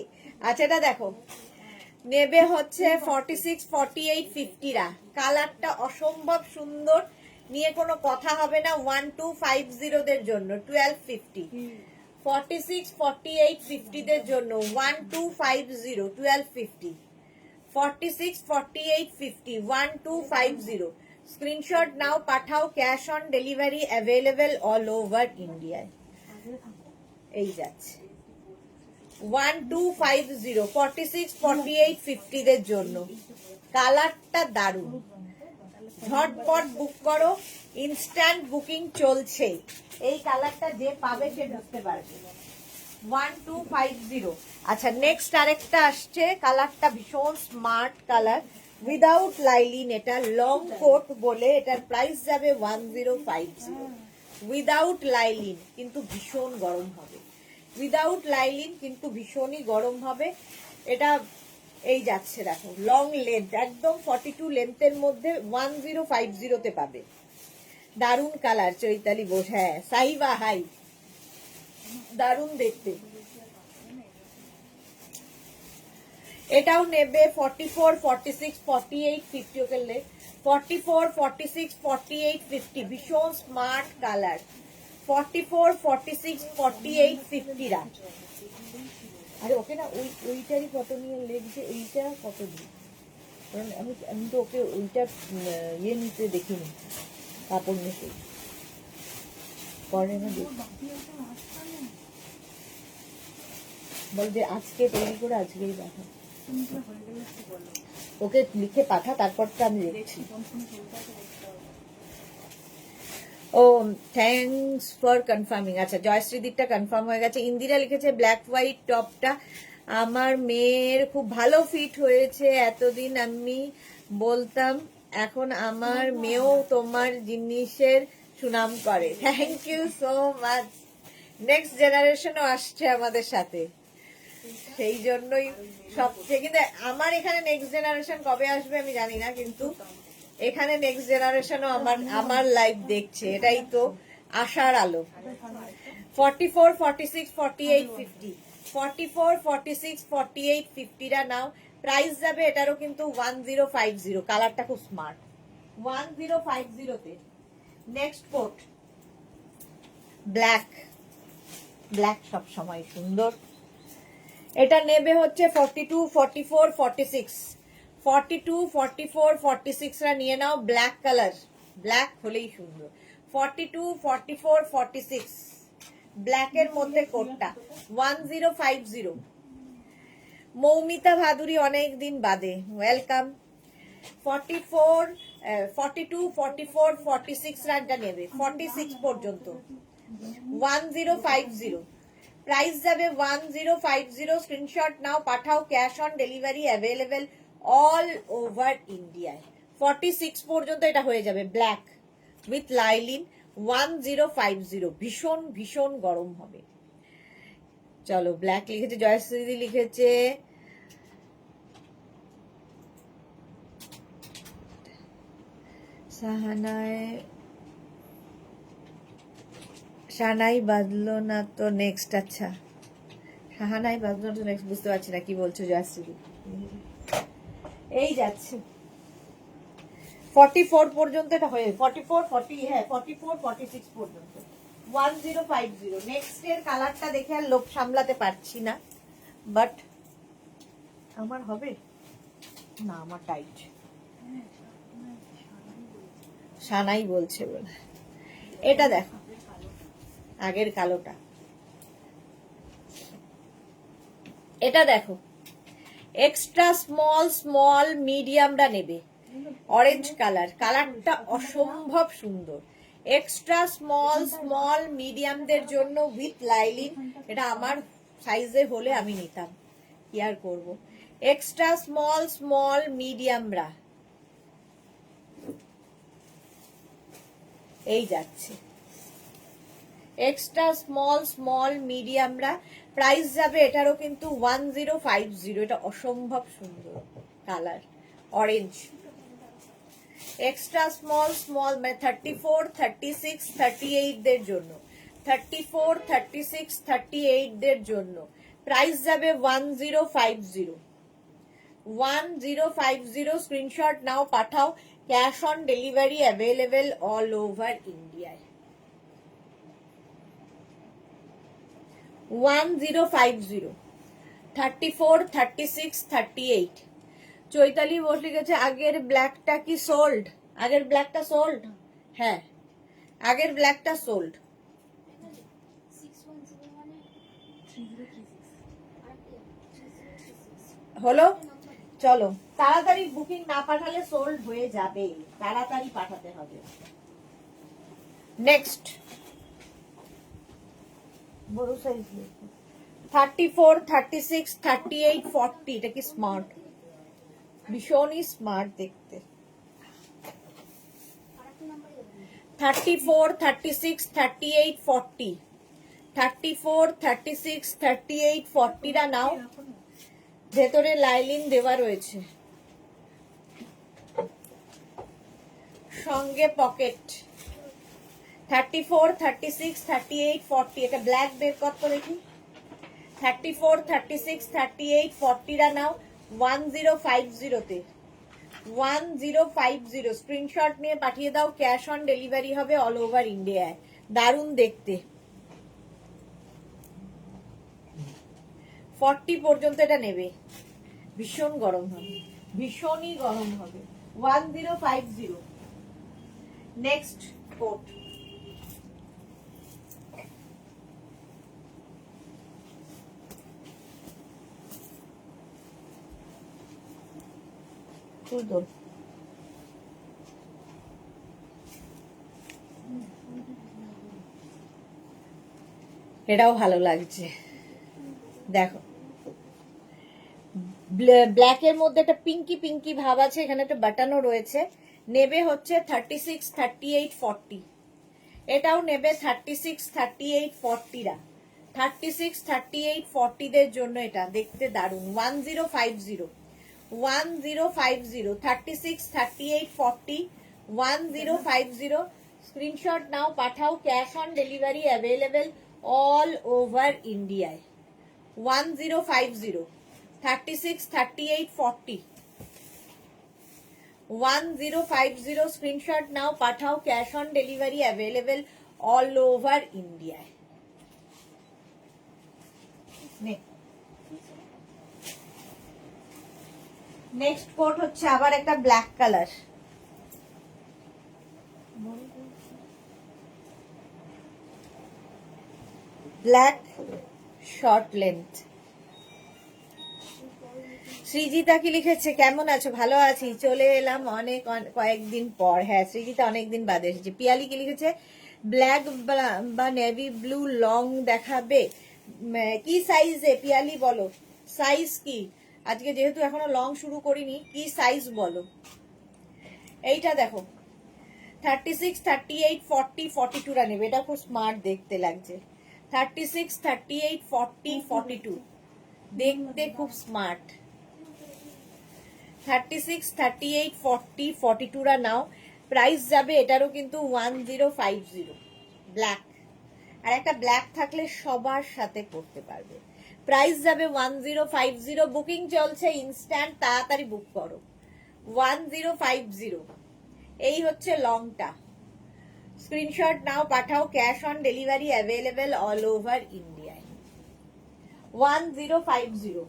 আচ্ছা এটা দেখো, নেবে হচ্ছে 46, 48, 50রা। কালারটা অসম্ভব সুন্দর, নিয়ে কোনো কথা হবে না। 1250 দের জন্য 1250। 46, 48, 50 দের জন্য 1250, 1250। 46, 48, 50, 1250। স্ক্রিনশট নাও, পাঠাও, cash on delivery available all over ইন্ডিয়ায়। এই যাচ্ছে 1250, 46, 48, 50 দের জন্য। কালারটা দারুণ, ঝটপট বুক করো, ইনস্ট্যান্ট বুকিং চলছে। এই কালারটা যে পাবে সে বুঝতে পারবে। 1250। আচ্ছা নেক্সট আরেকটা আসছে, কালারটা ভীষণ স্মার্ট কালার, উইদাউট লাইলিন। এটা লং কোট বলে এটার প্রাইস যাবে 1050। উইদাউট লাইলিন কিন্তু ভীষণ গরম হবে, উইদাউট লাইলিন কিন্তু ভীষণই গরম হবে এটা। এই যাচ্ছে দেখো, লং লেন্থ, একদম 42 লেন্থের মধ্যে 1050 তে পাবে। দারুণ কালার, চৈতালি বোস, হ্যাঁ সাইবা হাই, দারুণ দেখতে। এটাও নেবে 44, 46, 48, 50। ওকে লে 44, 46, 48, 50, ভীষণ স্মার্ট কালার। 44, 46, 48, 50রা। আরে ওকে না ওইটারই ফটো নিয়ে লিখছে, এইটা কত দিই, কারণ আমি তো ওকে ওইটা ইয়ে নিতে দেখিনি, কাপড় নিতে পরে না দেখি। বল যে আজকে তৈরি করে আজকেই পাঠা, ওকে লিখে পাঠা, তারপরটা আমি দেখছি। ও থ্যাঙ্কস ফর কনফার্মিং। আচ্ছা জয়শ্রীদিকটা কনফার্ম হয়ে গেছে। ইন্দিরা লিখেছে ব্ল্যাক হোয়াইট টপটা আমার মেয়ের খুব ভালো ফিট হয়েছে, এতদিন আমি বলতাম, এখন আমার মেয়েও তোমার জিনিসের সুনাম করে। Thank you so much. Next জেনারেশনও আসছে আমাদের সাথে, সেই জন্যই সবচেয়ে, কিন্তু আমার এখানে নেক্সট জেনারেশন কবে আসবে আমি জানি না, কিন্তু এখানে নেক্সট জেনারেশনও আমার লাইভ দেখছে, এটাই তো আশার আলো। 44, 46, 48, 50, 44, 46, 48, 50রা নাও। প্রাইস যাবে এটারও কিন্তু 1050। কালারটা খুব স্মার্ট, 1050 তে। নেক্সট কোট ব্ল্যাক, ব্ল্যাক সব সময় সুন্দর। এটা নেবে হচ্ছে 42, 44, 46, 42, 44, 46রা নিয়ে নাও। ব্ল্যাক কালার, ব্ল্যাক হলেই সুন্দর। 42, 44, 46 ব্ল্যাকের মধ্যে কোটটা 1050। মৌমিতা ভাদুরী অনেক দিন বাদে, ওয়েলকাম। 44, 42, 44, 46রা নেবে 46 পর্যন্ত 1050। প্রাইস যাবে 1050। স্ক্রিনশট নাও, পাঠাও, cash on delivery available all over ইন্ডিয়ায়। 46 পর্যন্ত এটা হয়ে যাবে, ব্ল্যাক উইথ লাইলিন, 1050। ভীষণ ভীষণ গরম হবে। চলো ব্ল্যাক লিখেছে, জয়শ্রী লিখেছে শাহানাই বাজলো না তো নেক্সট। আচ্ছা শাহানাই বাজলো না তো নেক্সট, বুঝতে পারছি না কি বলছো জয়শ্রী। এই যাচ্ছে 44 পর্যন্ত এটা হয়ে, 44, 40, হ্যাঁ 44, 46 পর্যন্ত 1050। নেক্সট এর কালারটা দেখে আর লোভ সামলাতে পারছি না, বাট আমার হবে না, আমার টাইট। শানাই বলছে বলে। এটা দেখো আগের কালোটা, এটা দেখো, এক্সট্রা স্মল স্মল মিডিয়ামরা নেবে, অরেঞ্জ কালার, কালারটা অসম্ভব সুন্দর। এক্সট্রা স্মল স্মল মিডিয়ামদের জন্য উইথ লাইলিন, এটা আমার সাইজে হলে আমি নিতাম, কি আর করবো। এক্সট্রা স্মল স্মল মিডিয়ামরা এই যাচ্ছে, এক্সট্রা স্মল স্মল মিডিয়ামরা। প্রাইস যাবে এটারও কিন্তু 1050, এটা অসম্ভব সুন্দর colour, orange. Extra small small মানে 34, 36, 38 দের জন্য, 34, 36, 38 দের জন্য প্রাইস যাবে 1050, 1050। স্ক্রিনশট নাও, পাঠাও, cash on delivery available all over ইন্ডিয়ায়। 1050, 34, 36, 38। চৈতালি বস লিখেছে আগের ব্ল্যাকটা কি সোল্ড? আগের ব্ল্যাকটা সোল্ড? হ্যাঁ, আগের ব্ল্যাকটা সোল্ড। হলো, চলো তাড়াতাড়ি, বুকিং না পাঠালে সোল্ড হয়ে যাবে, তাড়াতাড়ি পাঠাতে হবে। নেক্সট বড় সাইজ 34, 36, 38, 40। এটা কি স্মার্ট, ভীষণই স্মার্ট দেখতে। 34, 36, 38, 40, 34, 36, 38, 40 টা নাও, ভেতরে লাইলিন দেওয়া রয়েছে, সঙ্গে পকেট। 34, 36, 38, 40। এটা ব্ল্যাক বের কর তো দেখি। 34, 36, 38, 40 টা নাও 1050 তে, 1050। স্ক্রিনশট নিয়ে পাঠিয়ে দাও, ক্যাশ অন ডেলিভারি হবে অল ওভার ইন্ডিয়ায়। দারুণ দেখতে, 40 পর্যন্ত এটা নেবে, ভীষণ গরম হবে, ভীষণই গরম হবে। 1050। নেক্সট কোট, সুন্দর। এটাও ভালো লাগছে, দেখো ব্ল্যাকের মধ্যে একটা পিঙ্কি পিঙ্কি ভাব আছে, এখানে একটা বাটনও রয়েছে। নেবে হচ্ছে 36, 38, 40। এটাও নেবে 36, 38, 40 রা। 36, 38, 40 দের জন্য এটা দেখতে দারুণ। 1050, 1050, 36, 38, 40, 1050। স্ক্রিনশট নাও, পাঠাও, cash on delivery available all over ইন্ডিয়ায়। 1050, 36, 38, 40, 1050। স্ক্রিনশট নাও, পাঠাও, cash on delivery available all over ইন্ডিয়ায়। নেক্সট কোট হচ্ছে আবার একটা black colour, black short length. Srijita কি লিখেছে, কেমন আছো? ভালো আছি, চলে এলাম অনেক কয়েকদিন পর। হ্যাঁ, সৃজিতা অনেকদিন বাদে এসেছে। পিয়ালি কি লিখেছে, ব্ল্যাক বা নেভি ব্লু লং দেখাবে, কি সাইজে? পিয়ালি বলো সাইজ কি, আজকে যেহেতু এখনো লং শুরু করিনি, কি সাইজ বলো। এইটা দেখো 36, 38, 40, 42 রা নেবে, এটা খুব স্মার্ট দেখতে লাগছে। 36, 38, 40, 42 দেখতে খুব স্মার্ট। 36, 38, 40, 42 রা নাও। প্রাইস যাবে এটারও কিন্তু 1050, ব্ল্যাক। আর একটা ব্ল্যাক থাকলে সবার সাথে পড়তে পারবে। প্রাইস যাবে 1050। বুকিং চলছে ইনস্ট্যান্ট, তাড়াতাড়ি বুক করো। 1050। এই হচ্ছে লংটা। স্ক্রিনশট নাও, পাঠাও, cash on delivery available all over ইন্ডিয়ায়। 1050।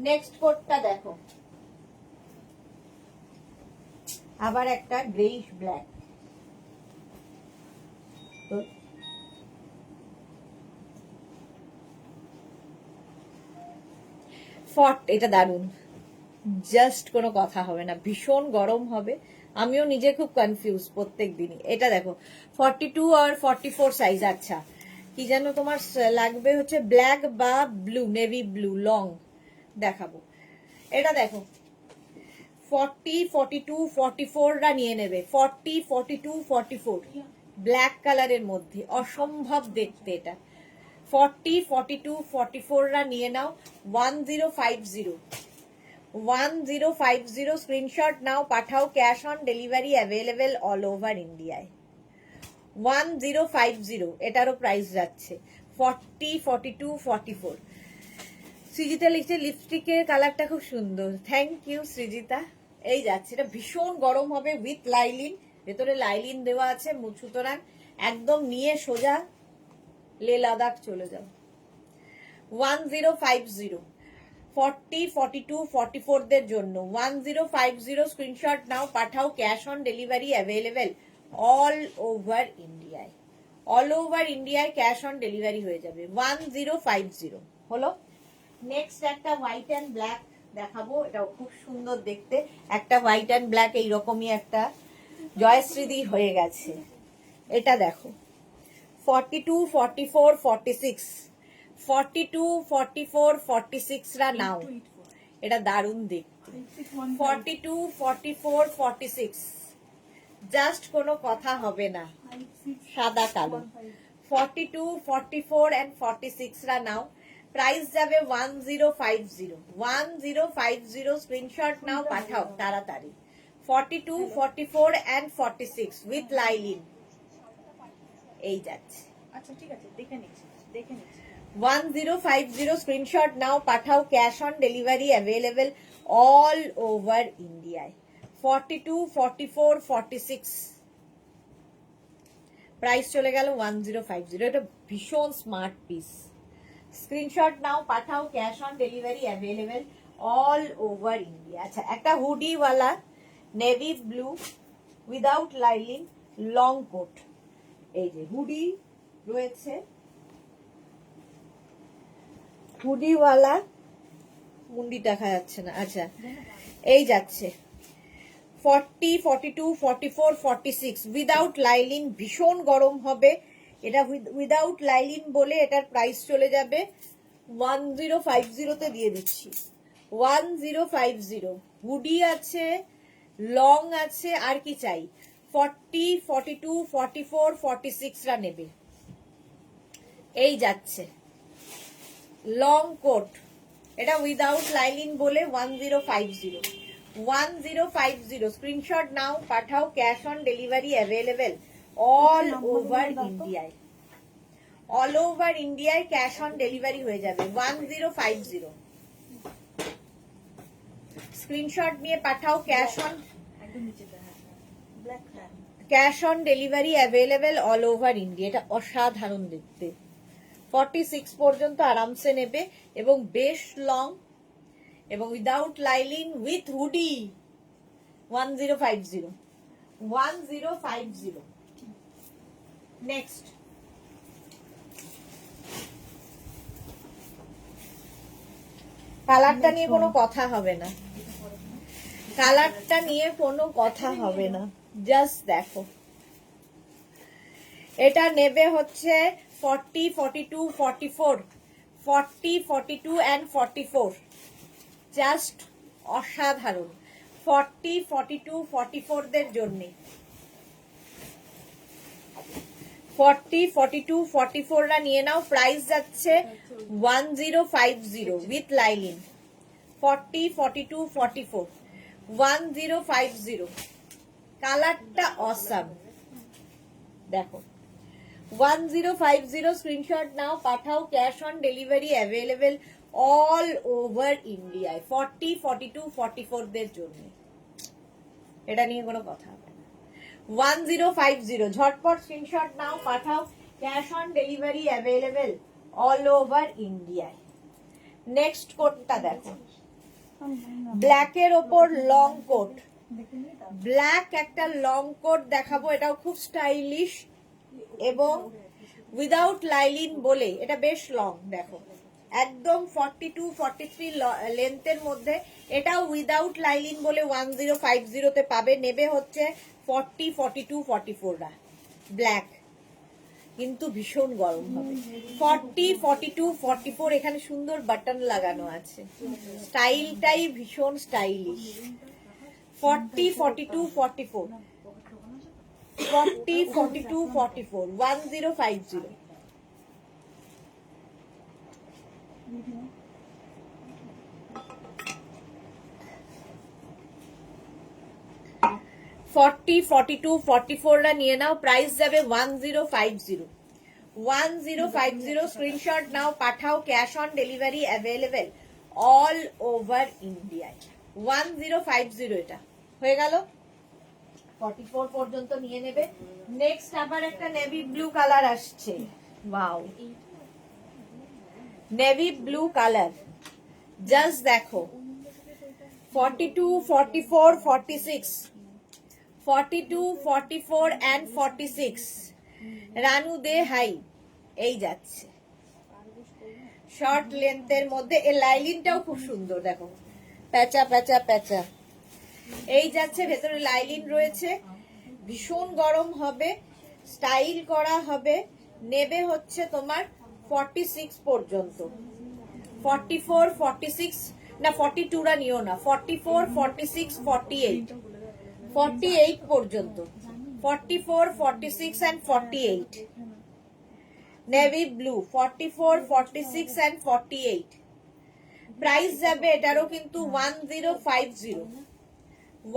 নেক্সট কোটটা দেখো, আবার একটা গ্রেইশ ব্ল্যাক। এটা দারুন, জাস্ট কোনো কথা হবে না, ভীষণ গরম হবে। আমিও নিজে খুব কনফিউজ প্রত্যেক দিনই। এটা দেখো 42 আর 44 সাইজ। আচ্ছা, কি যেন তোমার লাগবে হচ্ছে ব্ল্যাক বা ব্লু, নেভি ব্লু লং দেখাবো। এটা দেখো 40, 42, 44 রা নিয়ে নেবে। 40, 42, 44 ব্ল্যাক কালারের মধ্যে অসম্ভব দেখতে। এটা 40, 42, 44 রা নিয়ে নাও। 1050 1050 স্ক্রিনশট নাও, পাঠাও। Cash on delivery available all over ইন্ডিয়ায়। 1050 এটারও প্রাইস যাচ্ছে 40, 42, 44। সৃজিতা লিখছে লিপস্টিকের কালারটা খুব সুন্দর। Thank you Srijita. এই যাচ্ছে, এটা ভীষণ গরম হবে উইথ লাইলিন, ভেতরে লাইলিন দেওয়া আছে, সুতরাং একদম নিয়ে সোজা লে লাদাখ চলে যাও। 1050 40, 42, 44 দের জন্য 1050 স্ক্রিনশট নাও, পাঠাও। Cash on delivery available all over ইন্ডিয়ায়। অল ওভার ইন্ডিয়ায় ক্যাশ অন ডেলিভারি হয়ে যাবে। 1050 হলো। নেক্সট একটা হোয়াইট অ্যান্ড ব্ল্যাক দেখাবো, এটাও খুব সুন্দর দেখতে। একটা হোয়াইট অ্যান্ড ব্ল্যাক এইরকমই একটা জয়শ্রীদি হয়ে গেছে। এটা দেখো 42, 44, 46 42, 44, 46 রা নাও। এটা দারুণ দেখতে। 42, 44, 46 জাস্ট কোনো কথা হবে না, সাদা কালো। 42, 44 and 46 রা নাও। প্রাইস যাবে 1050 1050 স্ক্রিনশট নাও, পাঠাও তাড়াতাড়ি। 42, 44 and 46 উইথ লাইলিন। এই যাচ্ছে। আচ্ছা ঠিক আছে, দেখে নিচ্ছি 1050 স্ক্রিনশট নাও, পাঠাও। Cash on delivery available all over ইন্ডিয়ায়। 42, 44, 46 প্রাইস চলে গেল 1050। এটা ভীষণ স্মার্ট পিস। স্ক্রিনশট নাও, পাঠাও। Cash on delivery available all over India. আচ্ছা, একটা হুডি ওয়ালা navy blue without lining long coat. এই যে হুডি রয়েছে, হুডিওয়ালা, মুন্ডি দেখা যাচ্ছে না। আচ্ছা, এই যাচ্ছে 40, 42, 44, 46 উইদাউট লাইলিন। ভীষণ গরম হবে এটা উইদাউট লাইলিন বলে এটার প্রাইস চলে যাবে 1050 তে দিয়ে দিচ্ছি। 1050 হুডি আছে, লং আছে, আর কি চাই। 40, 42, 44, 46 রা নেবে। এই যাচ্ছে লং কোট, এটা উইদাউট লাইলিন বলে 1050 1050 স্ক্রিনশট নাও, পাঠাও। Cash on delivery available all over ইন্ডিয়ায়। অল ওভার ইন্ডিয়ায় ক্যাশ অন ডেলিভারি হয়ে যাবে 1050। স্ক্রিনশট নিয়ে পাঠাও। Cash on delivery available all over India. এটা অসাধারণ দেখতে। 46 পর্যন্ত আরামসে নেবে এবং বেশ লং এবং without lining with hoodie. 1050 1050। Next কালারটা নিয়ে কোনো কথা হবে না, কালারটা নিয়ে কোনো কথা হবে না, জাস্ট দেখো। এটা নেবে হচ্ছে 40, 42, 44 40, 42 and 44 জাস্ট অসাধারণ। 40, 42, 44 দের জন্য 40, 42, 44 রা নিয়ে নাও। প্রাইস যাচ্ছে 1050 উইথ লাইলিন। 40, 42, 44 1050। কালারটা অসাম দেখো। 1050 স্ক্রিনশট নাও, পাঠাও। Cash on delivery available all over ইন্ডিয়ায়। 40, 42, 44 দের জন্য এটা নিয়ে কোনো কথা হবে না। 1050 ঝটপট স্ক্রিনশট নাও, পাঠাও। Cash on delivery available all over ইন্ডিয়ায়। নেক্সট কোটটা দেখো, ব্ল্যাকের ওপর লং কোট। ব্ল্যাক একটা লং কোট দেখাবো, এটাও খুব স্টাইলিশ এবং উইদাউট লাইলিন বলে এটা বেশ লং। দেখো একদম 42-43 লেন্থের মধ্যে। এটাও উইদাউট লাইলিন বলে 1050 তে পাবে। নেবে হচ্ছে 40, 42, 44 রা ব্ল্যাক, কিন্তু ভীষণ গরম হবে। 40, 42, 44 এখানে সুন্দর বাটন লাগানো আছে, স্টাইলটাই ভীষণ স্টাইলিশ। 40, 42, 44, 40, 42, 44, 1050। 40, 42, 44 রা নিয়ে নাও। প্রাইস যাবে 1050। 1050 স্ক্রিনশট নাও, পাঠাও। Cash on delivery available all over ইন্ডিয়ায়। 1050 এটা হয়ে গেল। 44 পর্যন্ত নিয়ে নেবে। নেক্সট আবার একটা নেভি ব্লু কালার আসছে। Wow, navy blue colour, just দেখো। 42, 44, 46, 42, 44 and 46 রানু দে হাই, এই যাচ্ছে শর্ট লেন্থের মধ্যে। এই লাইলিনটাও খুব সুন্দর, দেখো প্যাচা প্যাচা প্যাচা, এই যাচ্ছে। ভেতরে লাইলিন রয়েছে, ভীষণ গরম হবে, স্টাইল করা হবে। নেবে হচ্ছে তোমার 46 পর্যন্ত। 44, 46 না 42 রা নিও না। 44, 46, 48, 48 পর্যন্ত। 44, 46 and 48 navy blue. 44, 46 and 48 price যাবে এটারও কিন্তু 1050।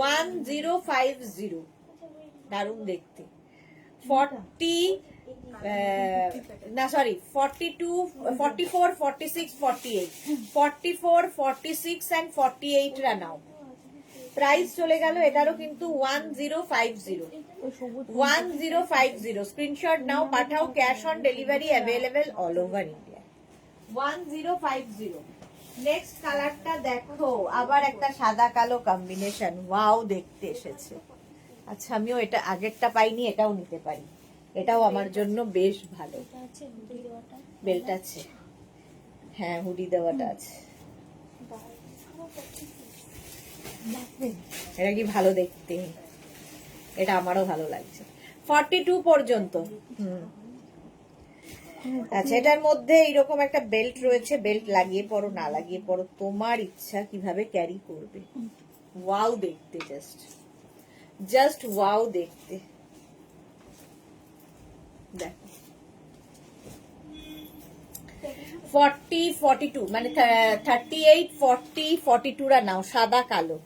1050, দারুণ দেখতে। 40 না সরি 42, 44, 46, 48, 44, 46 and 48 রা নাও। প্রাইস চলে গেল এটারও কিন্তু 1050। 1050 স্ক্রিনশট নাও, পাঠাও। Cash on delivery available all over India. 1050। Next কালারটা দেখো, আবার একটা সাদা কালো কম্বিনেশন। ওয়াও, দেখতে এসেছে। আচ্ছা, আমিও এটা আগেরটা পাইনি, এটাও নিতে পারি। এটাও আমার জন্য বেশ ভালো। এটা আছে হুডি দেওয়াটা। বেল্ট আছে, হ্যাঁ হুডি দেওয়াটা আছে। এটা কি ভালো দেখতে, এটা আমারও ভালো লাগছে। 42 পর্যন্ত। আচ্ছা, এটার মধ্যে এইরকম একটা বেল্ট রয়েছে। বেল্ট লাগিয়ে পরো, না লাগিয়ে পরো, তোমার ইচ্ছা কিভাবে ক্যারি করবে। ওয়াও দেখতে, জাস্ট ওয়াও দেখতে। দেখো 40, 42 মানে 38, 40, 42 রা নাও, সাদা কালো।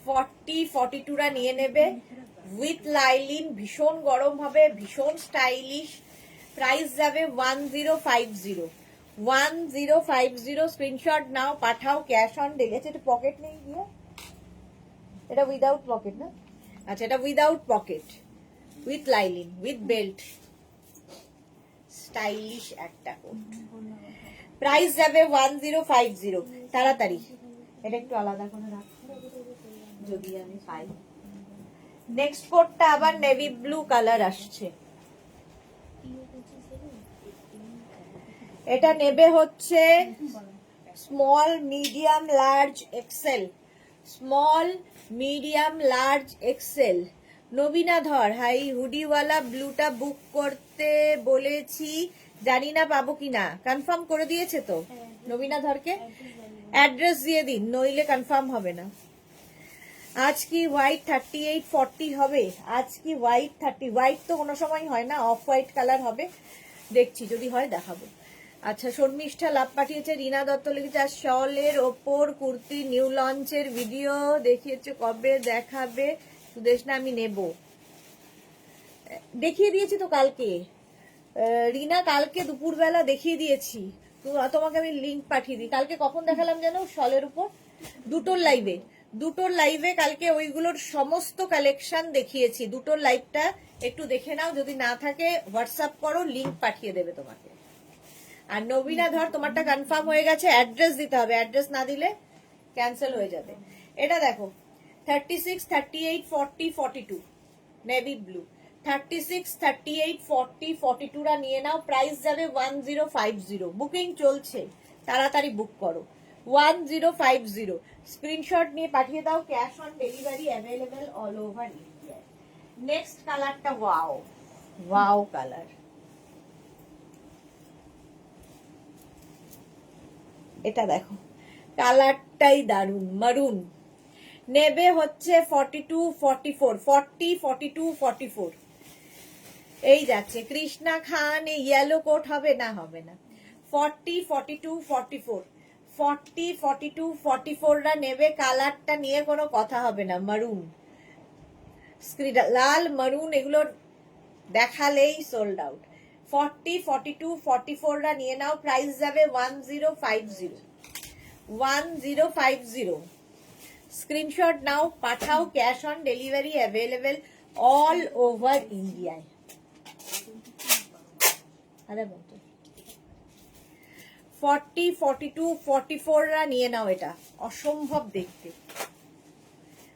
40, 42 রা নিয়ে নেবে উইথ লাইলিন। ভীষণ গরম হবে, ভীষণ স্টাইলিশ। প্রাইস যাবে 1050। 1050 স্ক্রিনশট নাও, পাঠাও। Cash on delivery. এটা পকেট নেই গিয়ে, এটা উইদাউট পকেট না? আচ্ছা, এটা without pocket, with lining, with belt, stylish একটা কোট। প্রাইস যাবে 1050। তাড়াতাড়ি, এটা একটু আলাদা করে রাখো যদি আমি পাই। নেক্সট কোটটা আবার নেভি ব্লু কালার আসছে। এটা নেবে হচ্ছে small, medium, large, XL. Small, medium, large, XL. Nabina Dhar high, হুডিওয়ালা ব্লুটা বুক করতে বলেছি, জানি না পাবো কিনা। কনফার্ম করে দিয়েছে তো নবীনা ধরকে? অ্যাড্রেস দিয়ে দিন, নইলে কনফার্ম হবে না। আজ কি হোয়াইট 38, 40 হবে? আজ কি হোয়াইট 30? হোয়াইট তো কোনো সময় হয় না, অফ হোয়াইট কালার হবে, দেখছি যদি হয় দেখাবো। আচ্ছা, শর্মিষ্ঠা লাভ পাঠিয়েছে। রিনা দত্ত লিখেছে আর শলের ওপর কুর্তি নিউ লঞ্চের ভিডিও দেখিয়েছে, কবে দেখাবে? সুদেশনা, আমি নেব। দেখিয়ে দিয়েছি তো কালকে রিনা, কালকে দুপুরবেলা দেখিয়ে দিয়েছি। তোমাকে আমি লিংক পাঠিয়ে দিই। কালকে কখন দেখালাম যেন? শলের উপর দুটোর লাইভে কালকে ওইগুলোর সমস্ত কালেকশন দেখিয়েছি। দুটোর লাইভটা একটু দেখে নাও, যদি না থাকে হোয়াটসঅ্যাপ করো, লিংক পাঠিয়ে দেবে তোমাকে। আর নবীনা ধর, তোমারটা কনফার্ম হয়ে গেছে, অ্যাড্রেস দিতে হবে, অ্যাড্রেস না দিলে ক্যান্সেল হয়ে যাবে। এটা দেখো 36, 38, 40, 42 নেভি ব্লু। 36, 38, 40, 42 রা নিয়ে নাও, প্রাইস যাবে 1050। বুকিং চলছে, তাড়াতাড়ি বুক করো। 1050 স্ক্রিনশট নিয়ে পাঠিয়ে দাও, cash on delivery available all over India. Next কালারটা ওয়াও, ওয়াও কালার। এটা দেখো, কালারটাই দারুন, মারুন। নেবে হচ্ছে 42, 44, 40, 42, 44। এই যাচ্ছে কৃষ্ণা খান, ইয়েলো কোট হবে না, হবে না। 40, 42, 44, 40, 42, 44 রা নেবে, কালারটা নিয়ে কোনো কথা হবে না, মারুন। লাল মারুন এগুলো দেখালেই সোল্ড আউট। 40, 42, 44 রা নিয়ে নাও, প্রাইস যাবে 1050। 1050 স্ক্রিনশট নাও, পাঠাও, cash on delivery available all over ইন্ডিয়ায়। 40, 42, 44 রা নিয়ে নাও, এটা অসম্ভব দেখতে।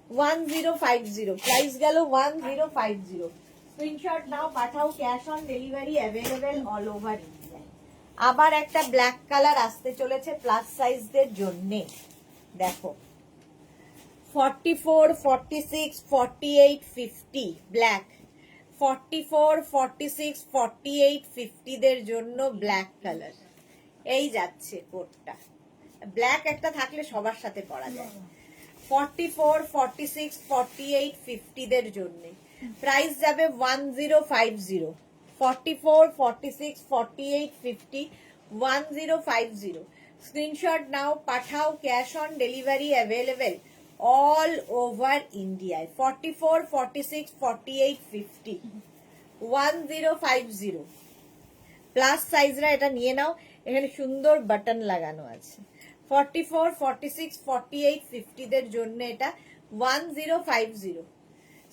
1050 প্রাইস গেল 1050। স্ক্রিনশট নাও, পাঠাও, cash on delivery available all over ইন্ডিয়ায়। আবার একটা ব্ল্যাক কালার আসতে চলেছে প্লাস সাইজদের জন্য, দেখো। 44, 46, 48, 50 ব্ল্যাক। 44, 46, 48, 50 দের জন্য ব্ল্যাক কালার। এই যাচ্ছে কোটটা, ব্ল্যাক একটা থাকলে সবার সাথে পরা যায়। 44, 46, 48, 50 দের জন্য প্রাইস যাবে 1050। 44, 46, 48, 50, 1050 স্ক্রিনশট নাও, পাঠাও, cash on delivery available all over ইন্ডিয়ায়। 44, 46, 48, 50, 1050 প্লাস সাইজরা এটা নিয়ে নাও, এখানে সুন্দর বাটন লাগানো আছে। 44, 46, 48, 50 দের জন্য এটা 1050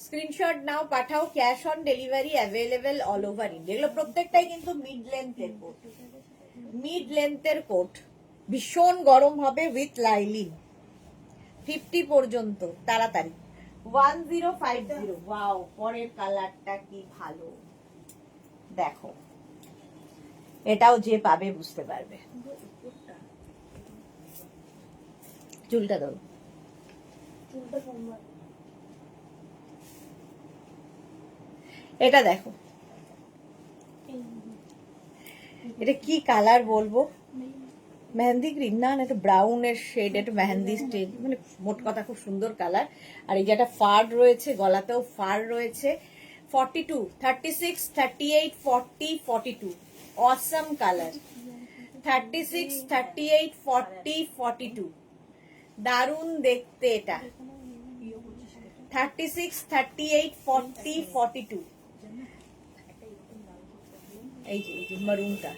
স্ক্রিনশট নাও, পাঠাও, cash on delivery available all over India. এগুলো প্রত্যেকটাই কিন্তু মিড লেন্থের কোট, মিড লেন্থের কোট, ভীষণ গরম হবে উইথ লাইলিন। 50 পর্যন্ত তাড়াতাড়ি। 1050 ওয়াও, পরের কালারটা কি ভালো দেখো, এটাও যে পাবে বুঝতে পারবে। চুলটা দাও, এটা দেখো, এটা কি কালার বলবো, মেহেন্দি গ্রিন না, এটা ব্রাউনের শেড, এটা মেহেন্দি স্টেজ, মানে মোট কথা খুব সুন্দর কালার। আর এই যে একটা ফার রয়েছে, গলাতেও ফার রয়েছে। 42, 36, 38, 40, 42 অসাম কালার। 36, 38, 40, 42 দারুন দেখতে এটা। 36, 38, 40, 42 এই যে মারুনটা।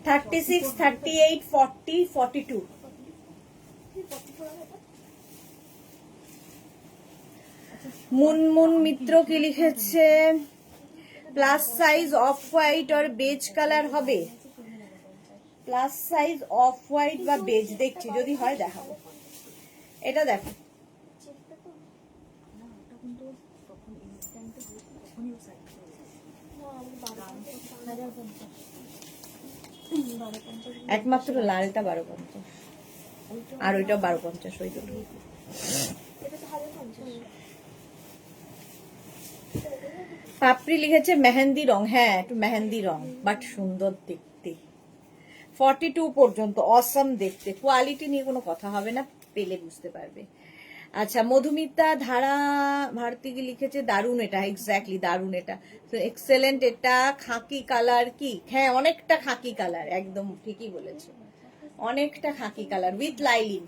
36, 38, 40, 42 মুনমুন মিত্র কি লিখেছে, প্লাস সাইজ অফ হোয়াইট আর বেজ কালার হবে। প্লাস সাইজ অফ হোয়াইট বা বেজ দেখছি, যদি হয় দেখাবো। এটা দেখো, একমাত্র লালটা 1250 আর ওইটা 1250, ওই দুটো। পাপড়ি লিখেছে মেহেন্দি রং, হ্যাঁ একটু মেহেন্দি রং, বাট সুন্দর দেখতে। 42 পর্যন্ত অসম দেখতে, কোয়ালিটি নিয়ে কোনো কথা হবে না, পেলে বুঝতে পারবে। আচ্ছা, মধুমিতা ধারা ভারতী কি লিখেছে, দারুন এটা, এক্স্যাক্টলি দারুন এটা, এক্সেলেন্ট এটা। খাকি কালার কি, হ্যাঁ অনেকটা খাকি কালার, একদম ঠিকই বলেছো, অনেকটা খাকি কালার উইথ লাইলিন।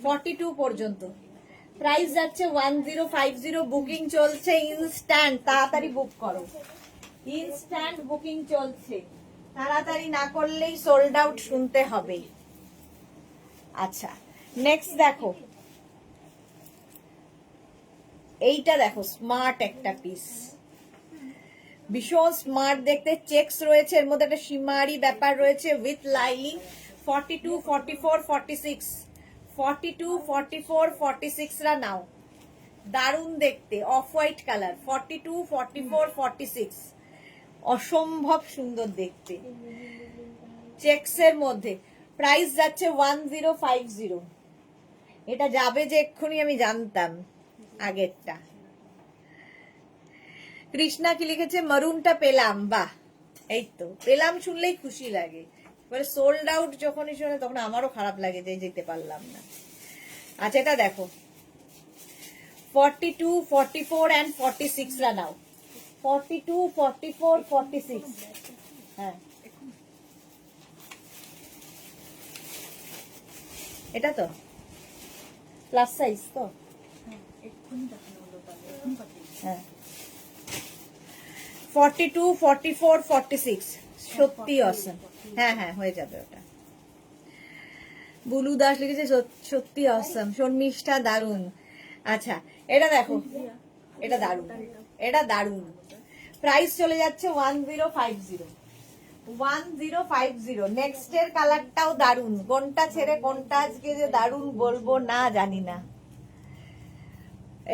42 পর্যন্ত প্রাইস যাচ্ছে 1050। বুকিং চলছে ইনস্ট্যান্ট, তাড়াতাড়ি বুক করো, ইনস্ট্যান্ট বুকিং চলছে, তাড়াতাড়ি না করলেই সোল্ড আউট শুনতে হবে। আচ্ছা নেক্সট দেখো, এইটা দেখো, স্মার্ট একটা পিস, ভীষণ স্মার্ট দেখতে, চেকস রয়েছে এর মধ্যে, একটা সীমারি ব্যাপার রয়েছে উইথ লাইলিং। 42, 44, 46 42, 44, 46 রা নাও, দারুণ দেখতে, অফ হোয়াইট কালার, 42, 44, 46, অসম্ভব সুন্দর দেখতে, চেকসের মধ্যে। প্রাইস যাচ্ছে 1050। এটা যাবে যে এক্ষুনি আমি জানতাম আগেরটা। কৃষ্ণা কি লিখেছে, মারুনটা পেলাম, বাহ, এই তো পেলাম শুনলেই খুশি লাগে। এবারে সোল্ড আউট যখনই শোনে তখন আমারও খারাপ লাগে যে যেতে পারলাম না। আচ্ছা এটা দেখো, 42, 44 and 46 রা নাও। 42, 44, 46, হ্যাঁ এটা তো প্লাস সাইজ তো, এক্ষুনি দেখানো হলো তাহলে এখন পাঠিয়ে হ্যাঁ 42, 44, 46 সত্যি অসম। হ্যাঁ হ্যাঁ হয়ে যাবে ওটা। বুলু দাস লিখেছে সত্যি অসম, শর্মিষ্ঠা দারুন। আচ্ছা এটা দেখো, এটা দারুন, এটা দারুন। প্রাইস চলে যাচ্ছে 1050। 1050। নেক্সট এর কালারটাও দারুন, কোনটা ছেড়ে কোনটা আজকে যে দারুন বলবো না জানি না।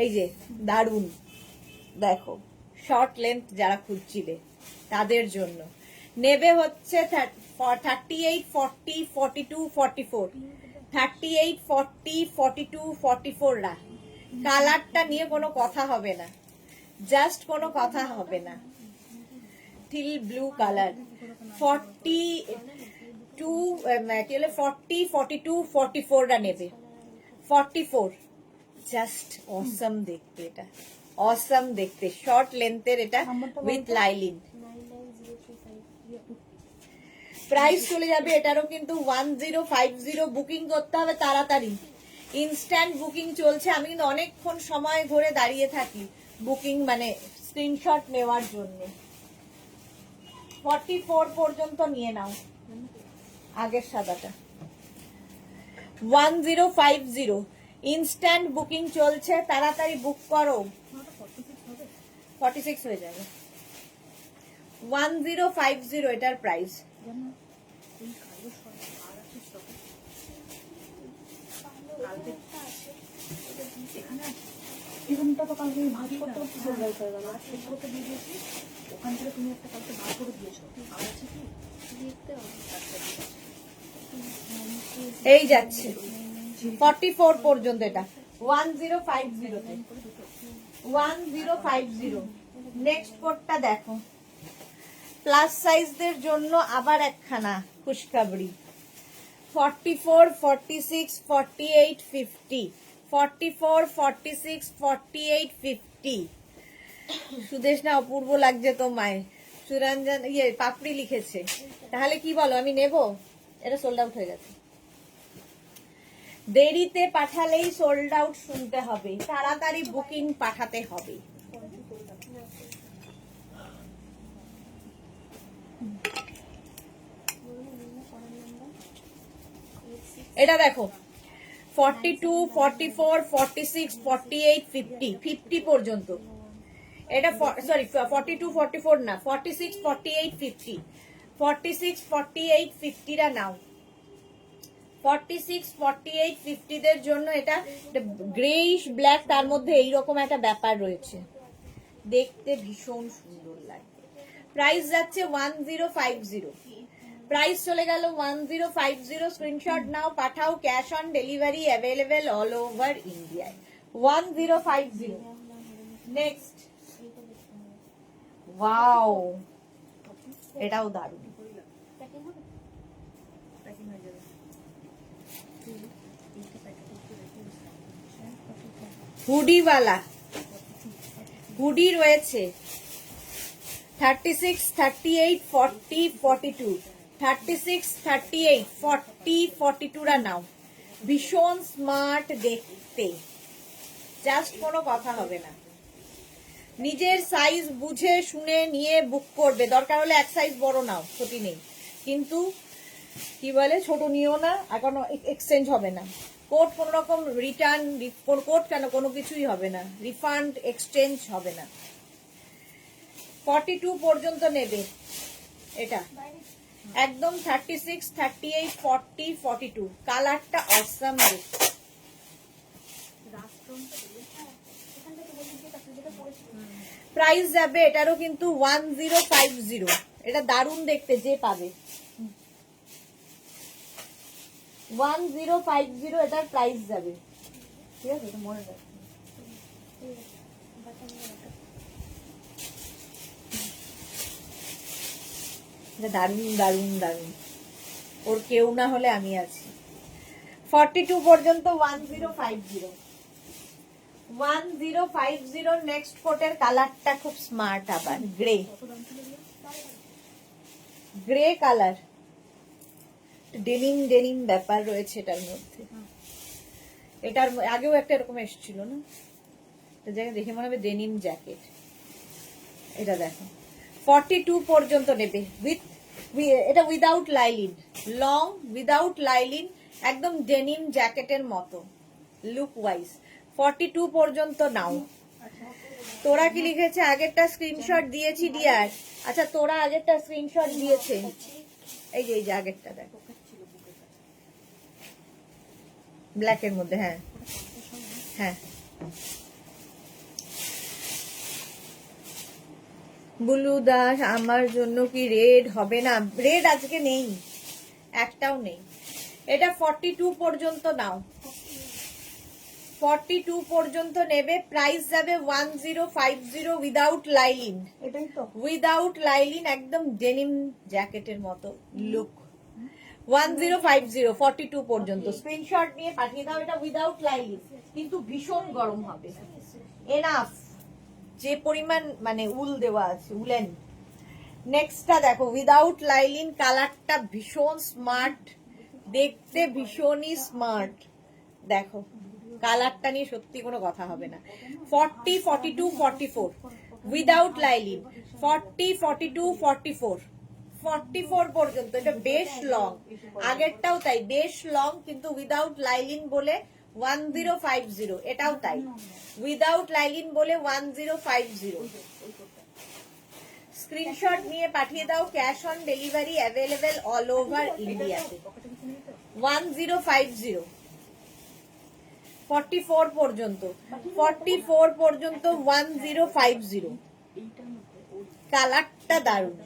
এই যে দারুন, দেখো শর্ট লেন্থ যারা খুঁজছিলে তাদের জন্য নেবে হচ্ছে 38, 40, 42, 44, 38, 40, 42, 44 রা। কালারটা নিয়ে কোনো কথা হবে না, জাস্ট কোনো কথা হবে না। টিল ব্লু কালার, 42, 40, 42, 44 রা নেবে। 44 জাস্ট অসম দেখতে, এটা অসম দেখতে, শর্ট লেন্থের এটা উইথ লাইলিন। 99035। প্রাইস চলে যাবে এটারও কিন্তু 1050। বুকিং করতে হবে তাড়াতাড়ি, ইনস্ট্যান্ট বুকিং চলছে। আমি কিন্তু অনেকক্ষণ সময় ধরে দাঁড়িয়ে থাকি বুকিং মানে স্ক্রিনশট নেওয়ার জন্য। 44 পর্যন্ত নিয়ে নাও আগের সাদাটা। 1050 ইনস্ট্যান্ট বুকিং চলছে, তাড়াতাড়ি বুক করো। 46 হয়ে যাবে। 1050 এটার প্রাইস। জানো এই কালো শর্ট আর আছে স্টকে কালকে এখানে আছে এরকমটা তো কালকে ভাজ করতে সোল্ড আউট হয়ে গেল। চেক করতে দিয়ে দিয়েছি, ওখান থেকে তুমি একটা কালকে ভাগ করে দিয়েছো, আর আছে কি দেখতে হবে। আচ্ছা ঠিক আছে। এই যাচ্ছে 44 পর্যন্ত, এটা 1050 তে 1050। নেক্সট কোডটা দেখো, প্লাস সাইজদের জন্য আবার একখানা খুশখবরি। 44, 46, 48, 50, 44, 46, 48, 50। সুদেশ না অপূর্ব লাগছে তোমায়, সুরঞ্জন পাপড়ি লিখেছে। তাহলে কি বলো, আমি নেব? এটা সোল্ড আউট হয়ে গেছে। দেরিতে পাঠালেই সোল্ড আউট শুনতে হবে, তাড়াতাড়ি বুকিং পাঠাতে হবে। এটা দেখো 42, 44, 46, 48, 50, 50 পর্যন্ত। এটা সরি 42, 44 না, 46, 48, 50, 46, 48, 50 রা নাও। 46, 48, 50 দের জন্য এটা গ্রেইশ ব্ল্যাক, তার মধ্যে এইরকম একটা ব্যাপার রয়েছে, দেখতে ভীষণ সুন্দর লাগবে। প্রাইস যাচ্ছে 1050। প্রাইস চলে গেল 1050। স্ক্রিনশট নাও, পাঠাও, cash on delivery available all over ইন্ডিয়ায়। 1050। নেক্সট, ওয়াও এটাও দারুণ। প্যাকিং হয়ে যাবে। হুডিওয়ালা হুডি রয়েছে 36, 38, 40, 42, 36, 38, 40, 42 রা নাও। ভীষণ স্মার্ট দেখতে, জাস্ট কোনো কথা হবে না। নিজের সাইজ বুঝে শুনে নিয়ে বুক করবে, দরকার হলে এক সাইজ বড় নাও, ক্ষতি নেই, কিন্তু কি বলে ছোট নিও না, আর কোনো এক্সচেঞ্জ হবে না। কোড কোন রকম রিটার্ন, কোড কেন, কোনো কিছুই হবে না, রিফান্ড এক্সচেঞ্জ হবে না। 42 পর্যন্ত নেবে এটা, একদম 36, 38, 40, 42। কালারটা অসাম দেখতে। রাস্ট্রনটা দেবে। এখানে প্রাইস যাবে এটারও কিন্তু 1050। এটা দারুণ দেখতে, যে পাবে 1050 এটার প্রাইস যাবে। ঠিক আছে, এটা মনে রাখবে। এটা দারুণ দারুণ দারুণ, ওর কেউ না হলে আমি আছি। 42 পর্যন্ত 1050। 1050 নেক্সট কোটের কালারটা খুব স্মার্ট, আবার grey, grey colour, denim denim ব্যাপার রয়েছে এটার মধ্যে। এটার আগেও একটা এরকম এসেছিল না, এটা জায়গায় দেখে মনে হবে ডেনিম জ্যাকেট। এটা দেখো 42 পর্যন্ত নেবে, এটা without lining, long without lining, একদম ডেনিম জ্যাকেটের মতো লুক ওয়াইজ। 42 পর্যন্ত নাও। তোরা কি লিখেছে? আগেরটা স্ক্রিনশট দিয়েছি ডিয়ার। আচ্ছা, তোরা আগেরটা স্ক্রিনশট দিয়েছে, এই যে আগেরটা দেখো, ব্ল্যাকের মধ্যে। হ্যাঁ হ্যাঁ, বুলু দাস, আমার জন্য কি রেড হবে না? রেড আজকে নেই, একটাও নেই। এটা 42 পর্যন্ত নাও, 42 পর্যন্ত নেবে, প্রাইস যাবে 1050 উইদাউট লাইলিন। এটাই তো উইদাউট লাইলিন, একদম ডেনিম জ্যাকেটের মতো লুক। 1050 42 পর্যন্ত স্ক্রিনশট নিয়ে পাঠিয়ে দাও। এটা উইদাউট লাইলিন, কিন্তু ভীষণ গরম হবে। এনাফ, যে পরিমাণ মানে উল দেওয়া আছে, উলেন। নেক্সটটা দেখো, উইদাউট লাইলিন, কালারটা ভীষণ স্মার্ট দেখতে, ভীষণই স্মার্ট। দেখো কালারটা নিয়ে সত্যি কোনো কথা হবে না। 40 42 44 উইদাউট লাইলিন, 40 42 44 44 পর্যন্ত। এটা বেশ লং, আগেরটাও তাই বেশ লং, কিন্তু উইদাউট লাইলিন বলে 1050। এটাও তাই উইদাউট লাইলিন বলে 1050। স্ক্রিনশট নিয়ে পাঠিয়ে দাও, cash on delivery available all over ইন্ডিয়াতে। 1050 44 পর্যন্ত, 44 পর্যন্ত 1050। কালারটা দারুণ,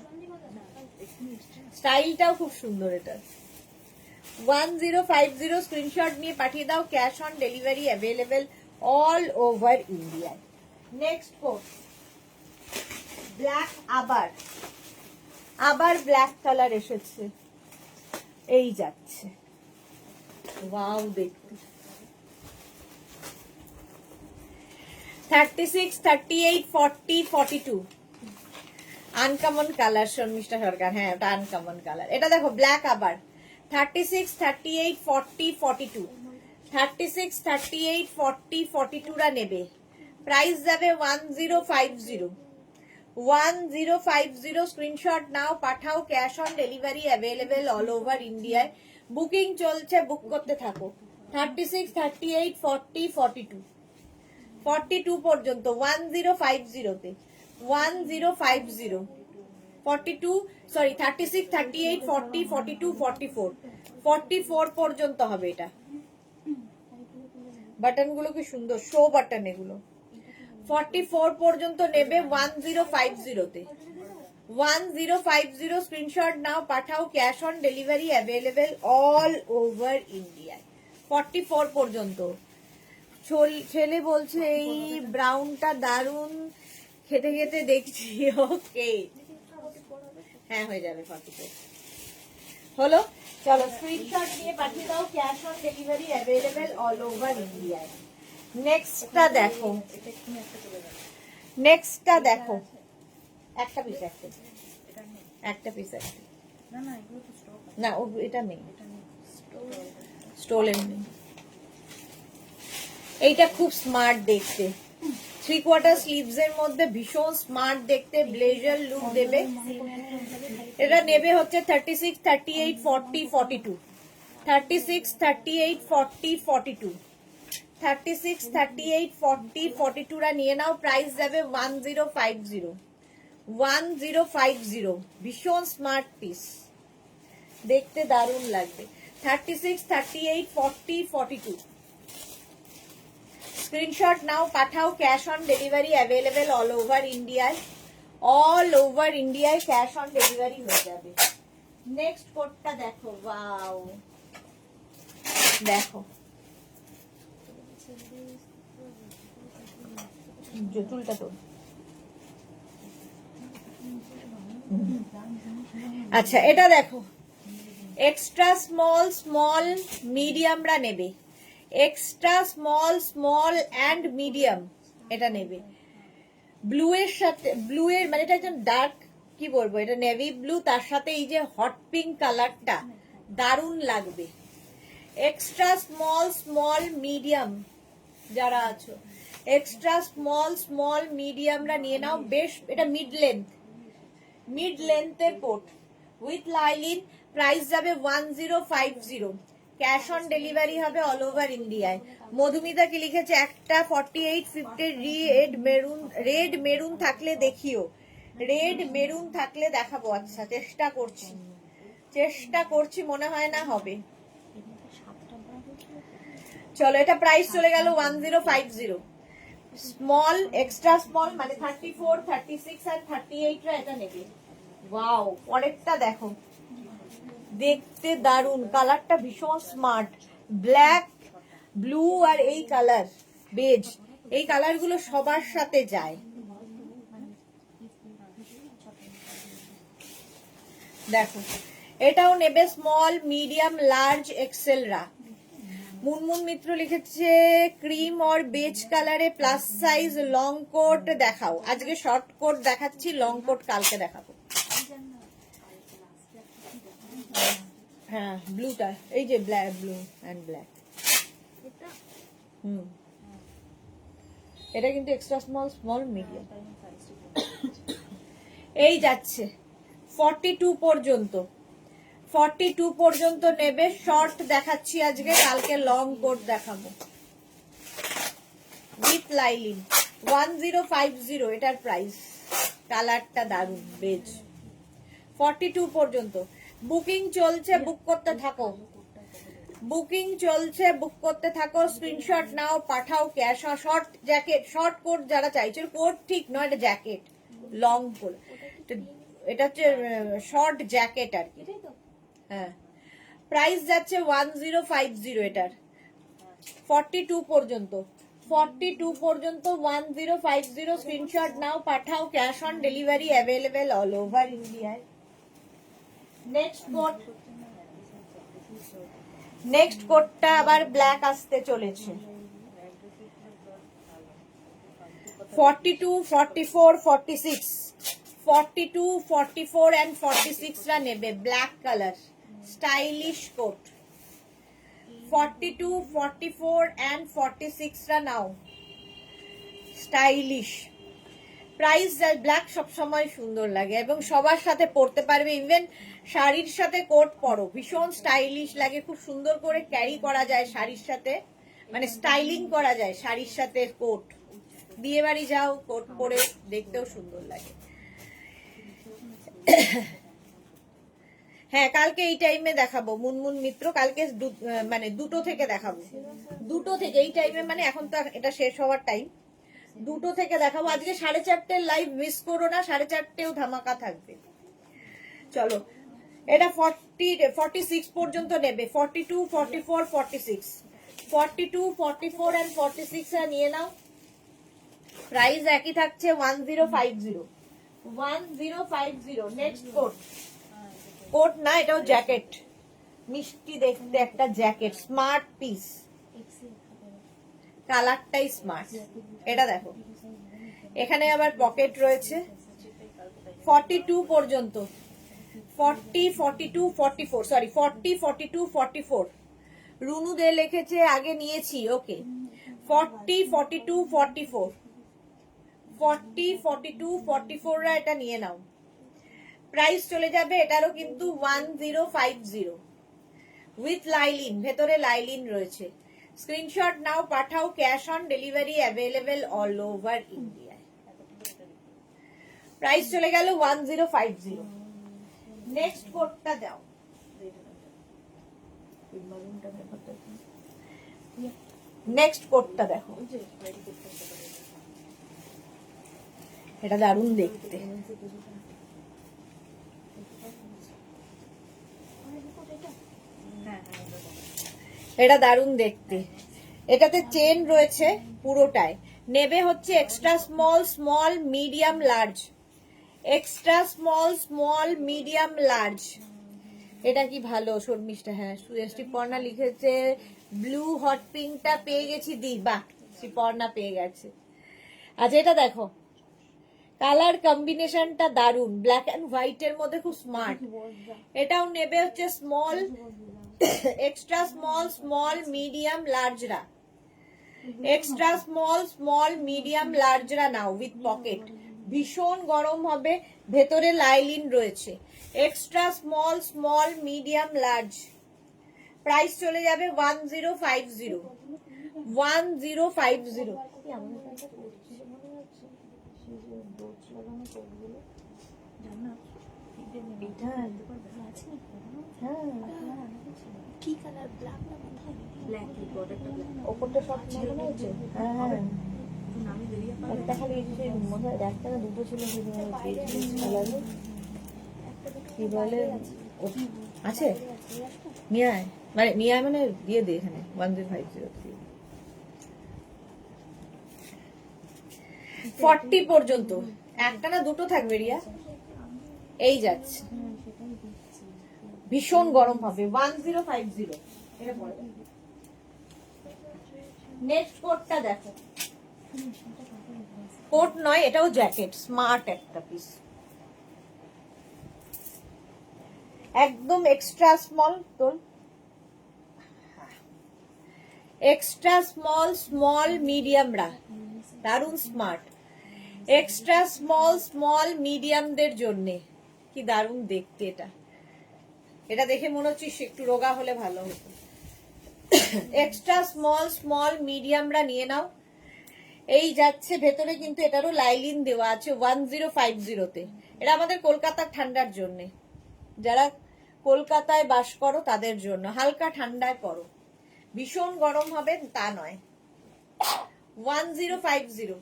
স্টাইলটাও খুব সুন্দর। এটা 1050 স্ক্রিনশট নিয়ে পাঠিয়ে দাও, cash on delivery available all over India. Next coat black, আবার আবার ব্ল্যাক কালার এসেছে, এই যাচ্ছে। ওয়াও দেখতে, 36 38 40 42 আনকমন কালার। শর্মিষ্ঠা সরকার, হ্যাঁ ওটা আনকমন কালার। এটা দেখো ব্ল্যাক, আবার 36 38 40 42 36 38 40 42 রা নেবে, প্রাইস যাবে 1050। 1050 স্ক্রিনশট নাও, পাঠাও, cash on delivery available all over ইন্ডিয়ায়। বুকিং চলছে, বুক করতে থাকো। 36 38 40 42 42 পর্যন্ত 1050 তে 1050 42 সরি 36 38 40 42 44 44 পর্যন্ত হবে। এটা বাটন গুলো কি সুন্দর, শো বাটন এগুলো। 44 পর্যন্ত নেবে 1050 তে। 1050 স্ক্রিনশট নাও, পাঠাও, cash on delivery available all over India. 44 পর্যন্ত। ছেলে বলছে এই ব্রাউনটা দারুন, খেতে খেতে দেখছি। ওকে, হ্যাঁ হয়ে যাবে 44 হলো। চলো স্ক্রিনশট নিয়ে পাঠিয়ে দাও, cash on delivery available all over ইন্ডিয়ায়। নেক্সটটা দেখো, নেক্সটটা দেখো, একটা পিস একটা পিস একটা, না ও এটা নেই, স্টোলেন নেই। এইটা খুব স্মার্ট দেখতে, 3/4 স্লিভস এর মধ্যে ভীষণ স্মার্ট দেখতে, ব্লেজার লুক দেবে। এটা নেবে হচ্ছে 36 38 40 42 36 38 40 42 36 38 40 42 রা নিয়ে নাও, প্রাইস যাবে 1050। 1050 ভীষণ স্মার্ট পিস, দেখতে দারুণ লাগবে। 36 38 40 42 স্ক্রিনশট নাও, পাঠাও। Cash on delivery available all over ইন্ডিয়ায়। অল ওভার ইন্ডিয়ায় ক্যাশ অন ডেলিভারি হয়ে যাবে। নেক্সট কোডটা দেখো, ওয়াও, দেখো চুলটা তো। আচ্ছা, এটা দেখো, এক্সট্রা স্মল স্মল মিডিয়ামরা নেবে, extra small small and medium এটা নেবে। ব্লু এর সাথে, ব্লু এর মানে এটা একদম ডার্ক, কি বলবো, এটা নেভি ব্লু, তার সাথে এই যে হট পিঙ্ক কালারটা দারুণ লাগবে। এক্সট্রা স্মল স্মল মিডিয়াম যারা আছো, এক্সট্রা স্মল স্মল মিডিয়ামরা নিয়ে নাও। বেশ, এটা মিড লেন্থের কোট উইথ লাইলিন। প্রাইস যাবে 1050। ক্যাশ অন ডেলিভারি হবে অল ওভার ইন্ডিয়ায়। মধুমিতা কি লিখেছে, একটা 4850 রেড মেরুন থাকলে দেখিও, রেড মেরুন থাকলে দেখাবো। আচ্ছা, চেষ্টা করছি, মনে হয় না হবে। চলো, এটা প্রাইস চলে গেল 1050। স্মল, এক্সট্রা স্মল মানে 34, 36 আর 38 রা এটা নেবে। ওয়াও, পরেরটা দেখো, দেখতে দারুন, কালারটা ভীষণ স্মার্ট। ব্ল্যাক, ব্লু আর এই কালার বেজ, এই কালারগুলো সবার সাথে যায়। দেখো, এটাও নেবে স্মল মিডিয়াম লার্জ এক্সেলরা। মুনমুন মিত্র লিখেছে ক্রিম और বেজ কালারে প্লাস সাইজ লং কোট দেখাও। আজকে শর্ট কোট দেখাচ্ছি, লং কোট কালকে দেখাবো। হ্যাঁ, ব্লুটা, এই যে ব্ল্যাক, ব্লু এন্ড ব্ল্যাক। এটা কিন্তু এক্সট্রা স্মল স্মল মিডিয়াম। এই যাচ্ছে 42 পর্যন্ত, 42 পর্যন্ত নেবে। শর্ট দেখাচ্ছি আজকে, কালকে লং কোট দেখাবো উইথ লাইলিন। 1050 এটার প্রাইস। কালারটা দারুন, বেজ। 42 পর্যন্ত বুকিং চলছে, বুক করতে থাকো, বুকিং চলছে, বুক করতে থাকো। স্ক্রিনশট নাও, পাঠাও। Cash on, short jacket, short coat যারা চাইছে, কোট ঠিক নয়, এটা জ্যাকেট, লং কোট, এটা হচ্ছে শর্ট জ্যাকেট আর কি। হ্যাঁ, প্রাইস যাচ্ছে 1050 এটার। 42 পর্যন্ত, 42 পর্যন্ত 1050। স্ক্রিনশট নাও, পাঠাও। Cash on delivery available all over ইন্ডিয়ায়। নেক্সট কোডটা আবার ব্ল্যাক আসতে চলেছে। 42, 44, 46, 42, 44 and 46 রা নেবে। Black colour stylish coat. 42, 44 and 46 রা নাও, স্টাইলিশ। প্রাইস, ব্ল্যাক সবসময় সুন্দর লাগে এবং সবার সাথে পরতে পারবে। ইভেন শাড়ির সাথে কোট পরো, ভীষণ স্টাইলিশ লাগে, খুব সুন্দর করে ক্যারি করা যায় শাড়ির সাথে, মানে স্টাইলিং করা যায় শাড়ির সাথে কোট। বিয়ে বাড়ি যাও, কোট পরে দেখতেও সুন্দর লাগে। হ্যাঁ, কালকে এই টাইমে দেখাবো মুনমুন মিত্র, কালকে মানে 2টো থেকে দেখাবো, 2টো থেকে এই টাইমে, মানে এখন তো এটা শেষ হওয়ার টাইম, 2টো থেকে দেখাবো। আজকে 4:30 লাইভ মিস করো না, 4:30 ধামাকা থাকবে। চলো, এটা 46 পর্যন্ত নেবে। 42, 44, 46, 42, 44 and 46 নিয়ে নাও। প্রাইস একই থাকছে 1050, 1050। নেক্সট কোট, কোট না, এটাও জ্যাকেট, মিষ্টি দেখতে একটা জ্যাকেট, স্মার্ট পিস, কালারটাই স্মার্ট। এটা দেখো, এখানে আবার পকেট রয়েছে। 42 পর্যন্ত, 40, 42, 44, সরি 40, 42, 44। রুনু দে লিখেছে আগে নিয়েছি, ওকে। 40, 42, 44, 40, 42, 44 রা এটা নিয়ে নাও। প্রাইস চলে যাবে এটারও কিন্তু 1050 উইথ লাইলিন, ভেতরে লাইলিন রয়েছে। স্ক্রিনশট নাও, পাঠাও। Cash on delivery available all over ইন্ডিয়ায়। প্রাইস চলে গেল 1050। নেক্সট কোডটা দাও। নেক্সট কোডটা দেখো, এটা দারুণ দেখতে। এটা দারুণ দেখতে। এটাতে চেন রয়েছে পুরোটায়। নেবে হচ্ছে extra small, small, medium, large. Extra small, small, medium, large. এটা কি ভালো শর্মিষ্ঠা। হ্যাঁ, শ্রীপর্ণা লিখেছে ব্লু হট পিঙ্কটা পেয়ে গেছি দি। বাহ, শ্রীপর্ণা পেয়ে গেছে। আচ্ছা, এটা দেখো, কালার কম্বিনেশনটা দারুন, ব্ল্যাক এন্ড হোয়াইট এর মধ্যে খুব স্মার্ট। এটাও নেবে হচ্ছে small, extra small, small, medium, লার্জরা। এক্সট্রা স্মল, স্মল, মিডিয়াম, লার্জরা নাও উইথ পকেট। ভীষণ গরম হবে, ভেতরে লাইলিন রয়েছে। Extra small, small, medium, large. Price চলে যাবে 1050। 1050। কি কালার? ব্ল্যাক না কোথায়? ব্ল্যাক বর্ডারটা ব্ল্যাক। ওপরটা সব লাগানো আছে। হ্যাঁ, আমি বেরিয়ে একটা খালি মনে হয় একটা না দুটো ছিল কালারে। কি বলে আছে? নিয়ে আয়, মানে নিয়ে আয়, মানে দিয়ে দে এখানে 1050। 40 পর্যন্ত একটা না দুটো থাকবে রিয়া। এই যাচ্ছে, ভীষণ গরম হবে। 1050। নেক্সট কোটটা দেখো, কোট নয়, এটাও জ্যাকেট, স্মার্ট একটা পিস, একদম এক্সট্রা স্মল। তোর এক্সট্রা স্মল, স্মল, মিডিয়াম রা দারুন স্মার্ট। এক্সট্রা স্মল, স্মল, মিডিয়ামদের জন্য কি দারুন দেখতে। এটা এটা দেখে মনে হচ্ছে একটু রোগা হলে ভালো হতো। এক্সট্রা স্মল, স্মল, মিডিয়ামরা নিয়ে নাও। এই যাচ্ছে, ভেতরে কিন্তু এটারও লাইলিন দেওয়া আছে 1050-তে। এটা আমাদের কলকাতার ঠান্ডার জন্য, যারা কলকাতায় বাস করো তাদের জন্য। হালকা ঠান্ডায় পড়ো, ভীষণ গরম হবে তা নয়। 1050।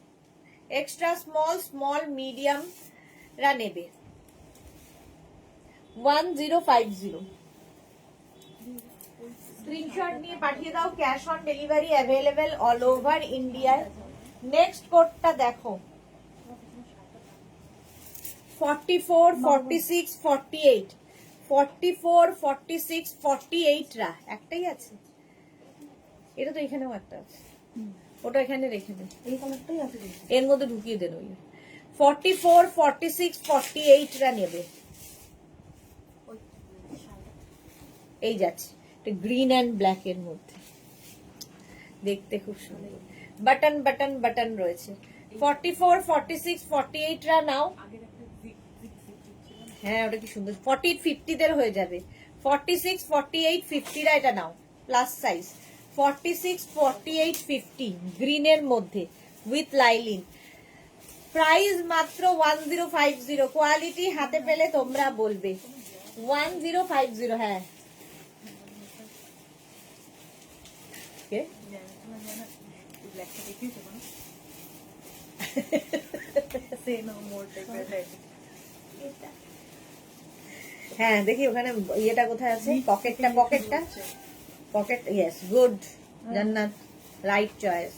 এক্সট্রা স্মল, স্মল, মিডিয়াম রা নেবে 1050। স্ক্রিনশট নিয়ে পাঠিয়ে দাও। Cash on delivery available all over ইন্ডিয়ায়। নেক্সট কোডটা দেখো, 44, 46, 48। 44, 46, 48 রা একটাই আছে। এটা তো এখানেও একটা আছে, ওটা এখানে রেখে দে। এই কালারটাই আছে, এর মধ্যে ঢুকিয়ে দেন ওই 44, 46, 48 রা নেবে। এই যাচ্ছে গ্রিন অ্যান্ড ব্ল্যাক এর মধ্যে, দেখতে খুব সুন্দর। বাটন বাটন বাটন রয়েছে। 44, 46, 48 রা নাও। হ্যাঁ, ওটা কি সুন্দর। 40, 50 দের হয়ে যাবে। 46, 48, 50 রা এটা নাও, প্লাস সাইজ। 46, 48, 50 গ্রিনের মধ্যে উইথ লাইলিন। প্রাইস মাত্র 1050। কোয়ালিটি হাতে পেলে তোমরা বলবে। 1050। হ্যাঁ, হ্যাঁ, দেখি ওখানে ইয়েটা কোথায় আছে। পকেটটা, পকেটটা, পকেট। ইয়েস, গুড জান্নাত, রাইট চয়েস।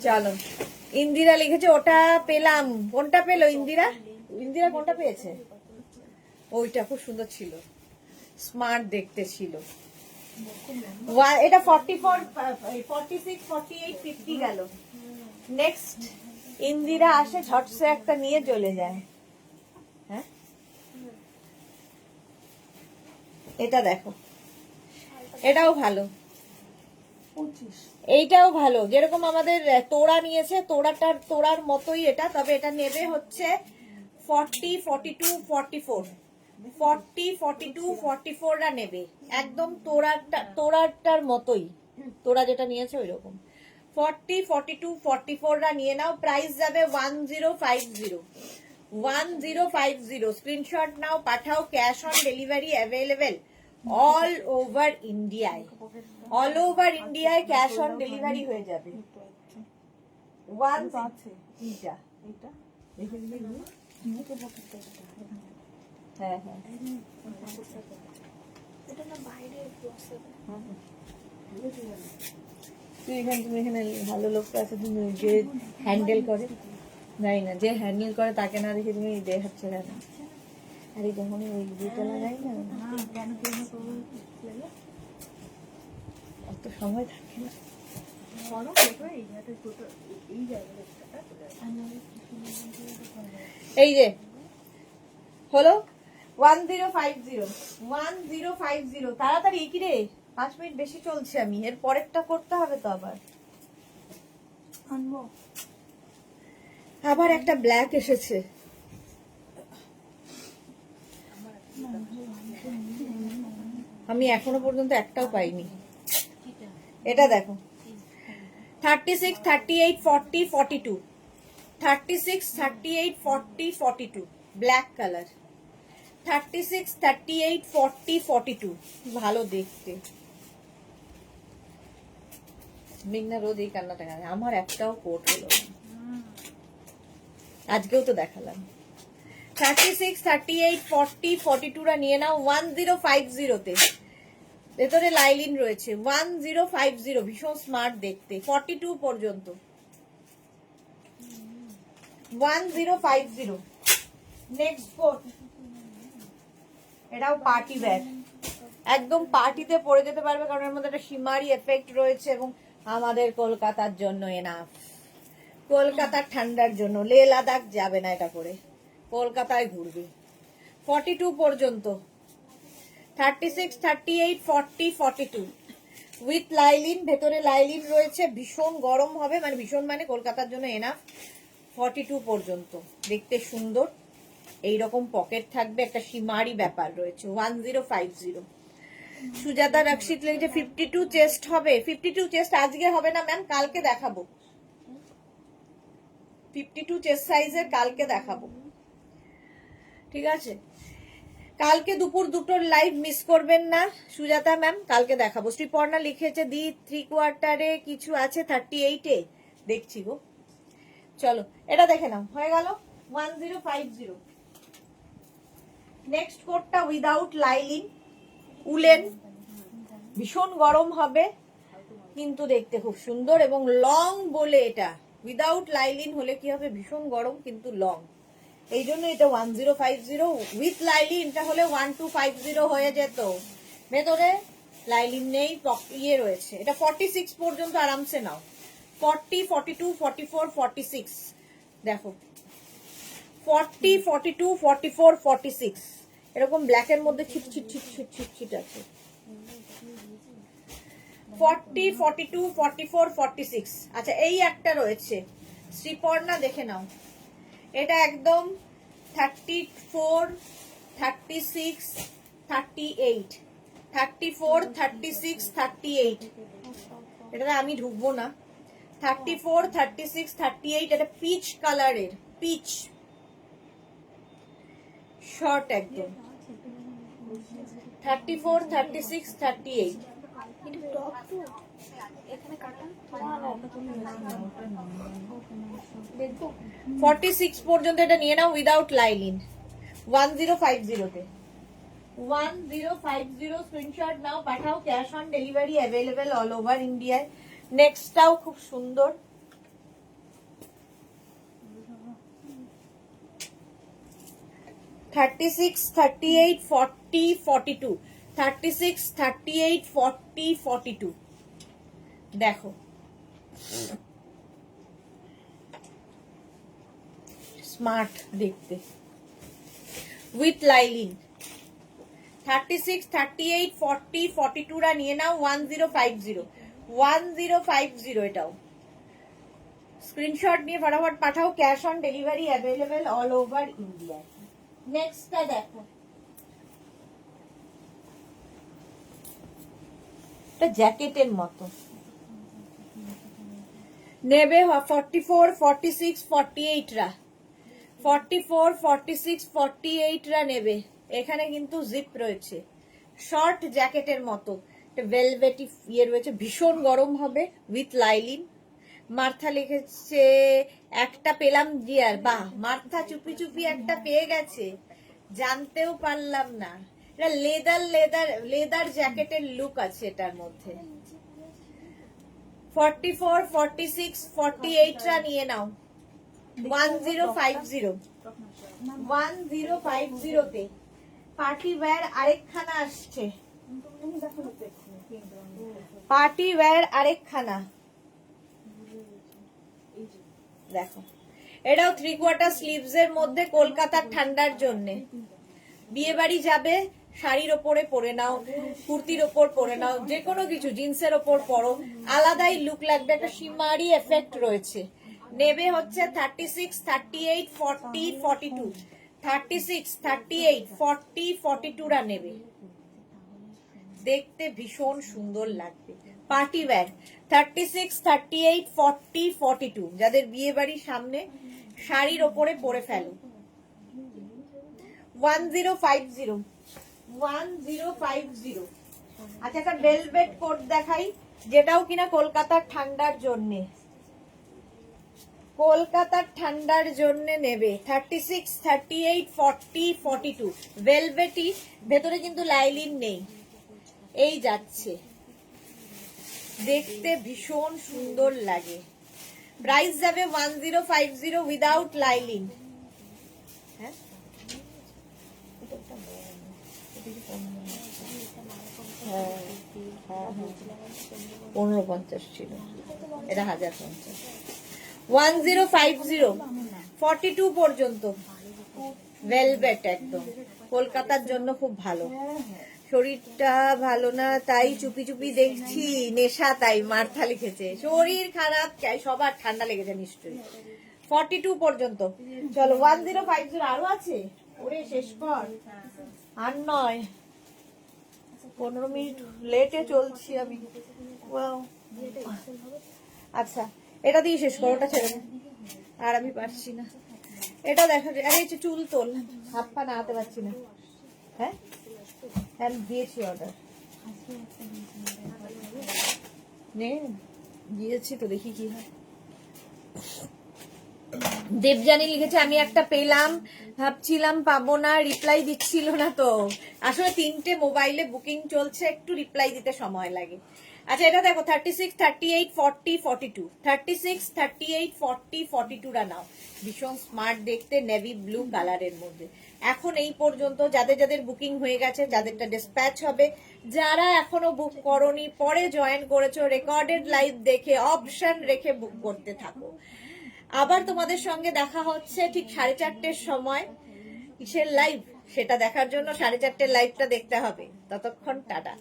চলো, ইন্দিরা লিখেছে ওটা পেলাম। কোনটা পেলো ইন্দিরা? ইন্দিরা কোনটা পেয়েছে? ওইটা খুব সুন্দর ছিল, স্মার্ট দেখতে ছিল। এটা 44, 46, 48, 50 গেল। নেক্সট ইন্দিরা আসে, ঝটসে একটা নিয়ে চলে যায়। হ্যাঁ, এটা দেখো, এটাও ভালো, এইটাও ভালো। যেরকম আমাদের তোড়া নিয়েছে, তোড়ার মতোই এটা, তবে এটা নেবে হচ্ছে 40, 42, 44। 40, 42, 44 রা নেবে, একদম তোড়াটার মতোই, তোড়া যেটা নিয়েছে ওই রকম। 40, 42, 44 রা নিয়ে নাও। প্রাইস যাবে 1050। 1050। স্ক্রিনশট নাও, পাঠাও। Cash on delivery available all over ইন্ডিয়ায়। অল ওভার ইন্ডিয়ায় ক্যাশ অন ডেলিভারি হয়ে যাবে। 1 এটা দেখে দিলে মুখে পকেটটা এটা এখানে হ্যাঁ হ্যাঁ এটা না বাইরে বসে তুমি এখানে ভালো লোক আছে, তুমি যে হ্যান্ডেল করে, জানি না যে হ্যান্ডেল করে তাকে না দেখে তুমি দেখাচ্ছে কেন? আরে যখন ওই ইয়েটা লাগাই না, কেন কেন করবো অত সময় থাকে না। করো এই জায়গাটা ছোট এই জায়গাটা এই যে হলো 1050 তাড়াতাড়ি কি রে, 5 মিনিট বেশি চলছে, আমি এর পরেরটা করতে হবে তো। আনবো আবার একটা ব্ল্যাক এসেছে, আমি এখনো পর্যন্ত একটাও পাইনি। এটা দেখো 36, 38, 40, 42, 36, 38, 40, 42, ব্ল্যাক কালার। 36, 38, 40, 42, ভালো দেখতে। মেঘনা রোজ এই কান্নাটা কানে, আমার একটাও কোট হলো না। আজকেও তো দেখালাম। 36, 38, 40, 42 রা নিয়ে নাও 1050 তে। ভেতরে লাইলিন রয়েছে 1050, ভীষণ স্মার্ট দেখতে। 42 পর্যন্ত 1050। নেক্সট কোট, এটাও পার্টি ব্যাগ, একদম পার্টিতে পরে যেতে পারবে, কারণ এর মধ্যে একটা শিমারি এফেক্ট রয়েছে এবং আমাদের কলকাতার জন্য এনাফ। কলকাতার ঠান্ডার জন্য লে লাদাখ যাবে না এটা করে, কলকাতায় ঘুরবে। 42 পর্যন্ত 36, 38, 40, 42 উইথ লাইলিন, ভেতরে লাইলিন রয়েছে, ভীষণ গরম হবে, মানে ভীষণ মানে কলকাতার জন্য এনাফ। 42 পর্যন্ত দেখতে সুন্দর, এইরকম পকেট থাকবে, একটা শিমারি ব্যাপার রয়েছে। 1050। সুজাতা রক্ষিত লিখছে 52 চেস্ট হবে। 52 চেস্ট আজকে হবে না ম্যাম, কালকে দেখাবো। 52 চেস্ট সাইজের কালকে দেখাবো, ঠিক আছে? কালকে দুপুর 2টোর লাইভ মিস করবেন না সুজাতা ম্যাম, কালকে দেখাবো। শ্রীপর্ণা লিখেছে দি 3/4 কিছু আছে 38-এ, দেখছি গো। চলো এটা দেখে নাও, হয়ে গেল 1050। নেক্সট কোটটা উইদাউট লাইলিন, উলেন, ভীষণ গরম হবে কিন্তু দেখতে খুব সুন্দর এবং লং বলে এটা। উইদাউট লাইলিন হলে কি হবে, ভীষণ গরম কিন্তু লং, এই জন্য এটা 1050। উইথ লাইলিন এটা হলে 1250 হয়ে যেত। ভেতরে লাইলিন নেই, ইয়ে রয়েছে। এটা 46 পর্যন্ত আরামসে নাও। 40, 42, 44, 46 দেখো, 40, 42, 44, 46 এরকম ব্ল্যাকের মধ্যে ছিট ছিট ছিট ছিট ছিট ছিট আছে। 40, 42, 44, 46। আচ্ছা এই একটা রয়েছে শ্রীপর্ণা, দেখে নাও। এটা একদম 34, 36, 38, 34, 36, 38। এটাতে আমি ঢুকবো না। 34, 36, 38, এটা পিচ কালারের, পিচ শর্ট একদম। 34, 36, 38। এটা টপ টু এখানে কাটা দেখবো 46 পর্যন্ত এটা নিয়ে নাও উইদাউট লাইলিন 1050 তে। 1050 স্ক্রিনশট নাও, পাঠাও, cash on delivery available all over ইন্ডিয়ায়। নেক্সটটাও খুব সুন্দর, $36, $38, $40, $42, $36, $38, $40, $42 দেখো। স্মার্ট দেখতে উইথ লাইলিন। 36, 38, 40, 42 রা নিয়ে নাও 1050। 1050 এটাও স্ক্রিনশট নিয়ে ফটাফট পাঠাও, cash on delivery available all over India. নেক্সটটা দেখো, এটা জ্যাকেটের মতো নেবে। 44, 46, 48 রা, 44, 46, 48 রা নেবে। এখানে কিন্তু জিপ রয়েছে, শর্ট জ্যাকেটের মতো ভেলভেটি ইয়ে রয়েছে, ভীষণ গরম হবে উইথ লাইলিন। মার্থা লিখেছে একটা পেলাম ডিয়ার। বাহ, মার্থা চুপি চুপি একটা পেয়ে গেছে, জানতেও পারলাম না। এটা লেদার জ্যাকেটের লুক আছে এটার মধ্যে। 44, 46, 48 টা নিয়ে নাও। 1050 তে পার্টি ওয়্যার আরেকখানা আসছে। পার্টি ওয়্যার আরেকখানা দেখো, এটাও 3/4 স্লিভস এর মধ্যে, কলকাতার ঠান্ডার জন্য। বিয়ে বাড়ি যাবে, শাড়ির ওপরে পরে নাও, কুর্তির ওপর পরে নাও, যে কোনো কিছু জিন্সের ওপর পরো, আলাদাই লুক লাগবে, একটা শিমারি এফেক্ট রয়েছে। নেবে হচ্ছে 36, 38, 40, 42, 36, 38, 40, 42 রা নেবে, দেখতে ভীষণ সুন্দর লাগবে। পার্টি ওয়্যার 36, 38, 40, 42, যাদের বিয়ে বাড়ির সামনে শাড়ির ওপরে পরে ফেলো। 1050, 1050। আচ্ছা, একটা ভেলভেট কোট দেখাই, যেটাও কিনা কলকাতার ঠান্ডার জন্যে, কলকাতার ঠান্ডার জন্য নেবে। 36, 38, 40, 42, ভেলভেটি, ভেতরে কিন্তু লাইলিন নেই, এই যাচ্ছে, দেখতে ভীষণ সুন্দর লাগে। প্রাইস যাবে 1050 উইদাউট লাইলিন। হ্যাঁ, 1550 ছিল, এটা 1050। 1050, 42 পর্যন্ত ভেলভেট, একদম কলকাতার জন্য খুব ভালো। শরীরটা ভালো না তাই চুপি চুপি দেখছি, নেশা তাই মার্থা লিখেছে। শরীর খারাপ চাই, সবার ঠান্ডা লেগেছে নিশ্চয়ই। 42 পর্যন্ত। চলো 1050 আরো আছে, ওরে শেষ কর, আর নয়, 15 মিনিট লেটে চলছি আমি। Wow. আচ্ছা, এটা দিয়ে শেষ করো, ওটা ছেড়ে দে, আর আমি পারছি না। এটা দেখো, আরে চুল তোল, হাত পা নাড়াতে পারছি না। হ্যাঁ হ্যাঁ, দিয়েছি অর্ডার, নে দিয়েছি তো, দেখি কি হয়। দেবজানি লিখেছে আমি একটা পেলাম, ভাবছিলাম পাবো না, রিপ্লাই দিচ্ছিল না তো। আসলে 3টে মোবাইলে বুকিং চলছে, একটু রিপ্লাই দিতে সময় লাগে। আচ্ছা, এটা দেখো 36, 38, 40, 42, 36, 38, 40, 42 রা নাও। ভীষণ স্মার্ট দেখতে, নেভি ব্লু কালারের মধ্যে। এখন এই পর্যন্ত যাদের যাদের বুকিং হয়ে গেছে, যাদেরটা ডিসপ্যাচ হবে, যারা এখনো বুক করনি, পরে জয়েন করেছো, রেকর্ডেড লাইভ দেখে অপশন রেখে বুক করতে থাকো। আবার তোমাদের সঙ্গে দেখা হচ্ছে ঠিক 4:30 সময়। কিসের লাইভ সেটা দেখার জন্য 4:30 লাইভটা দেখতে হবে। ততক্ষণ টাটা।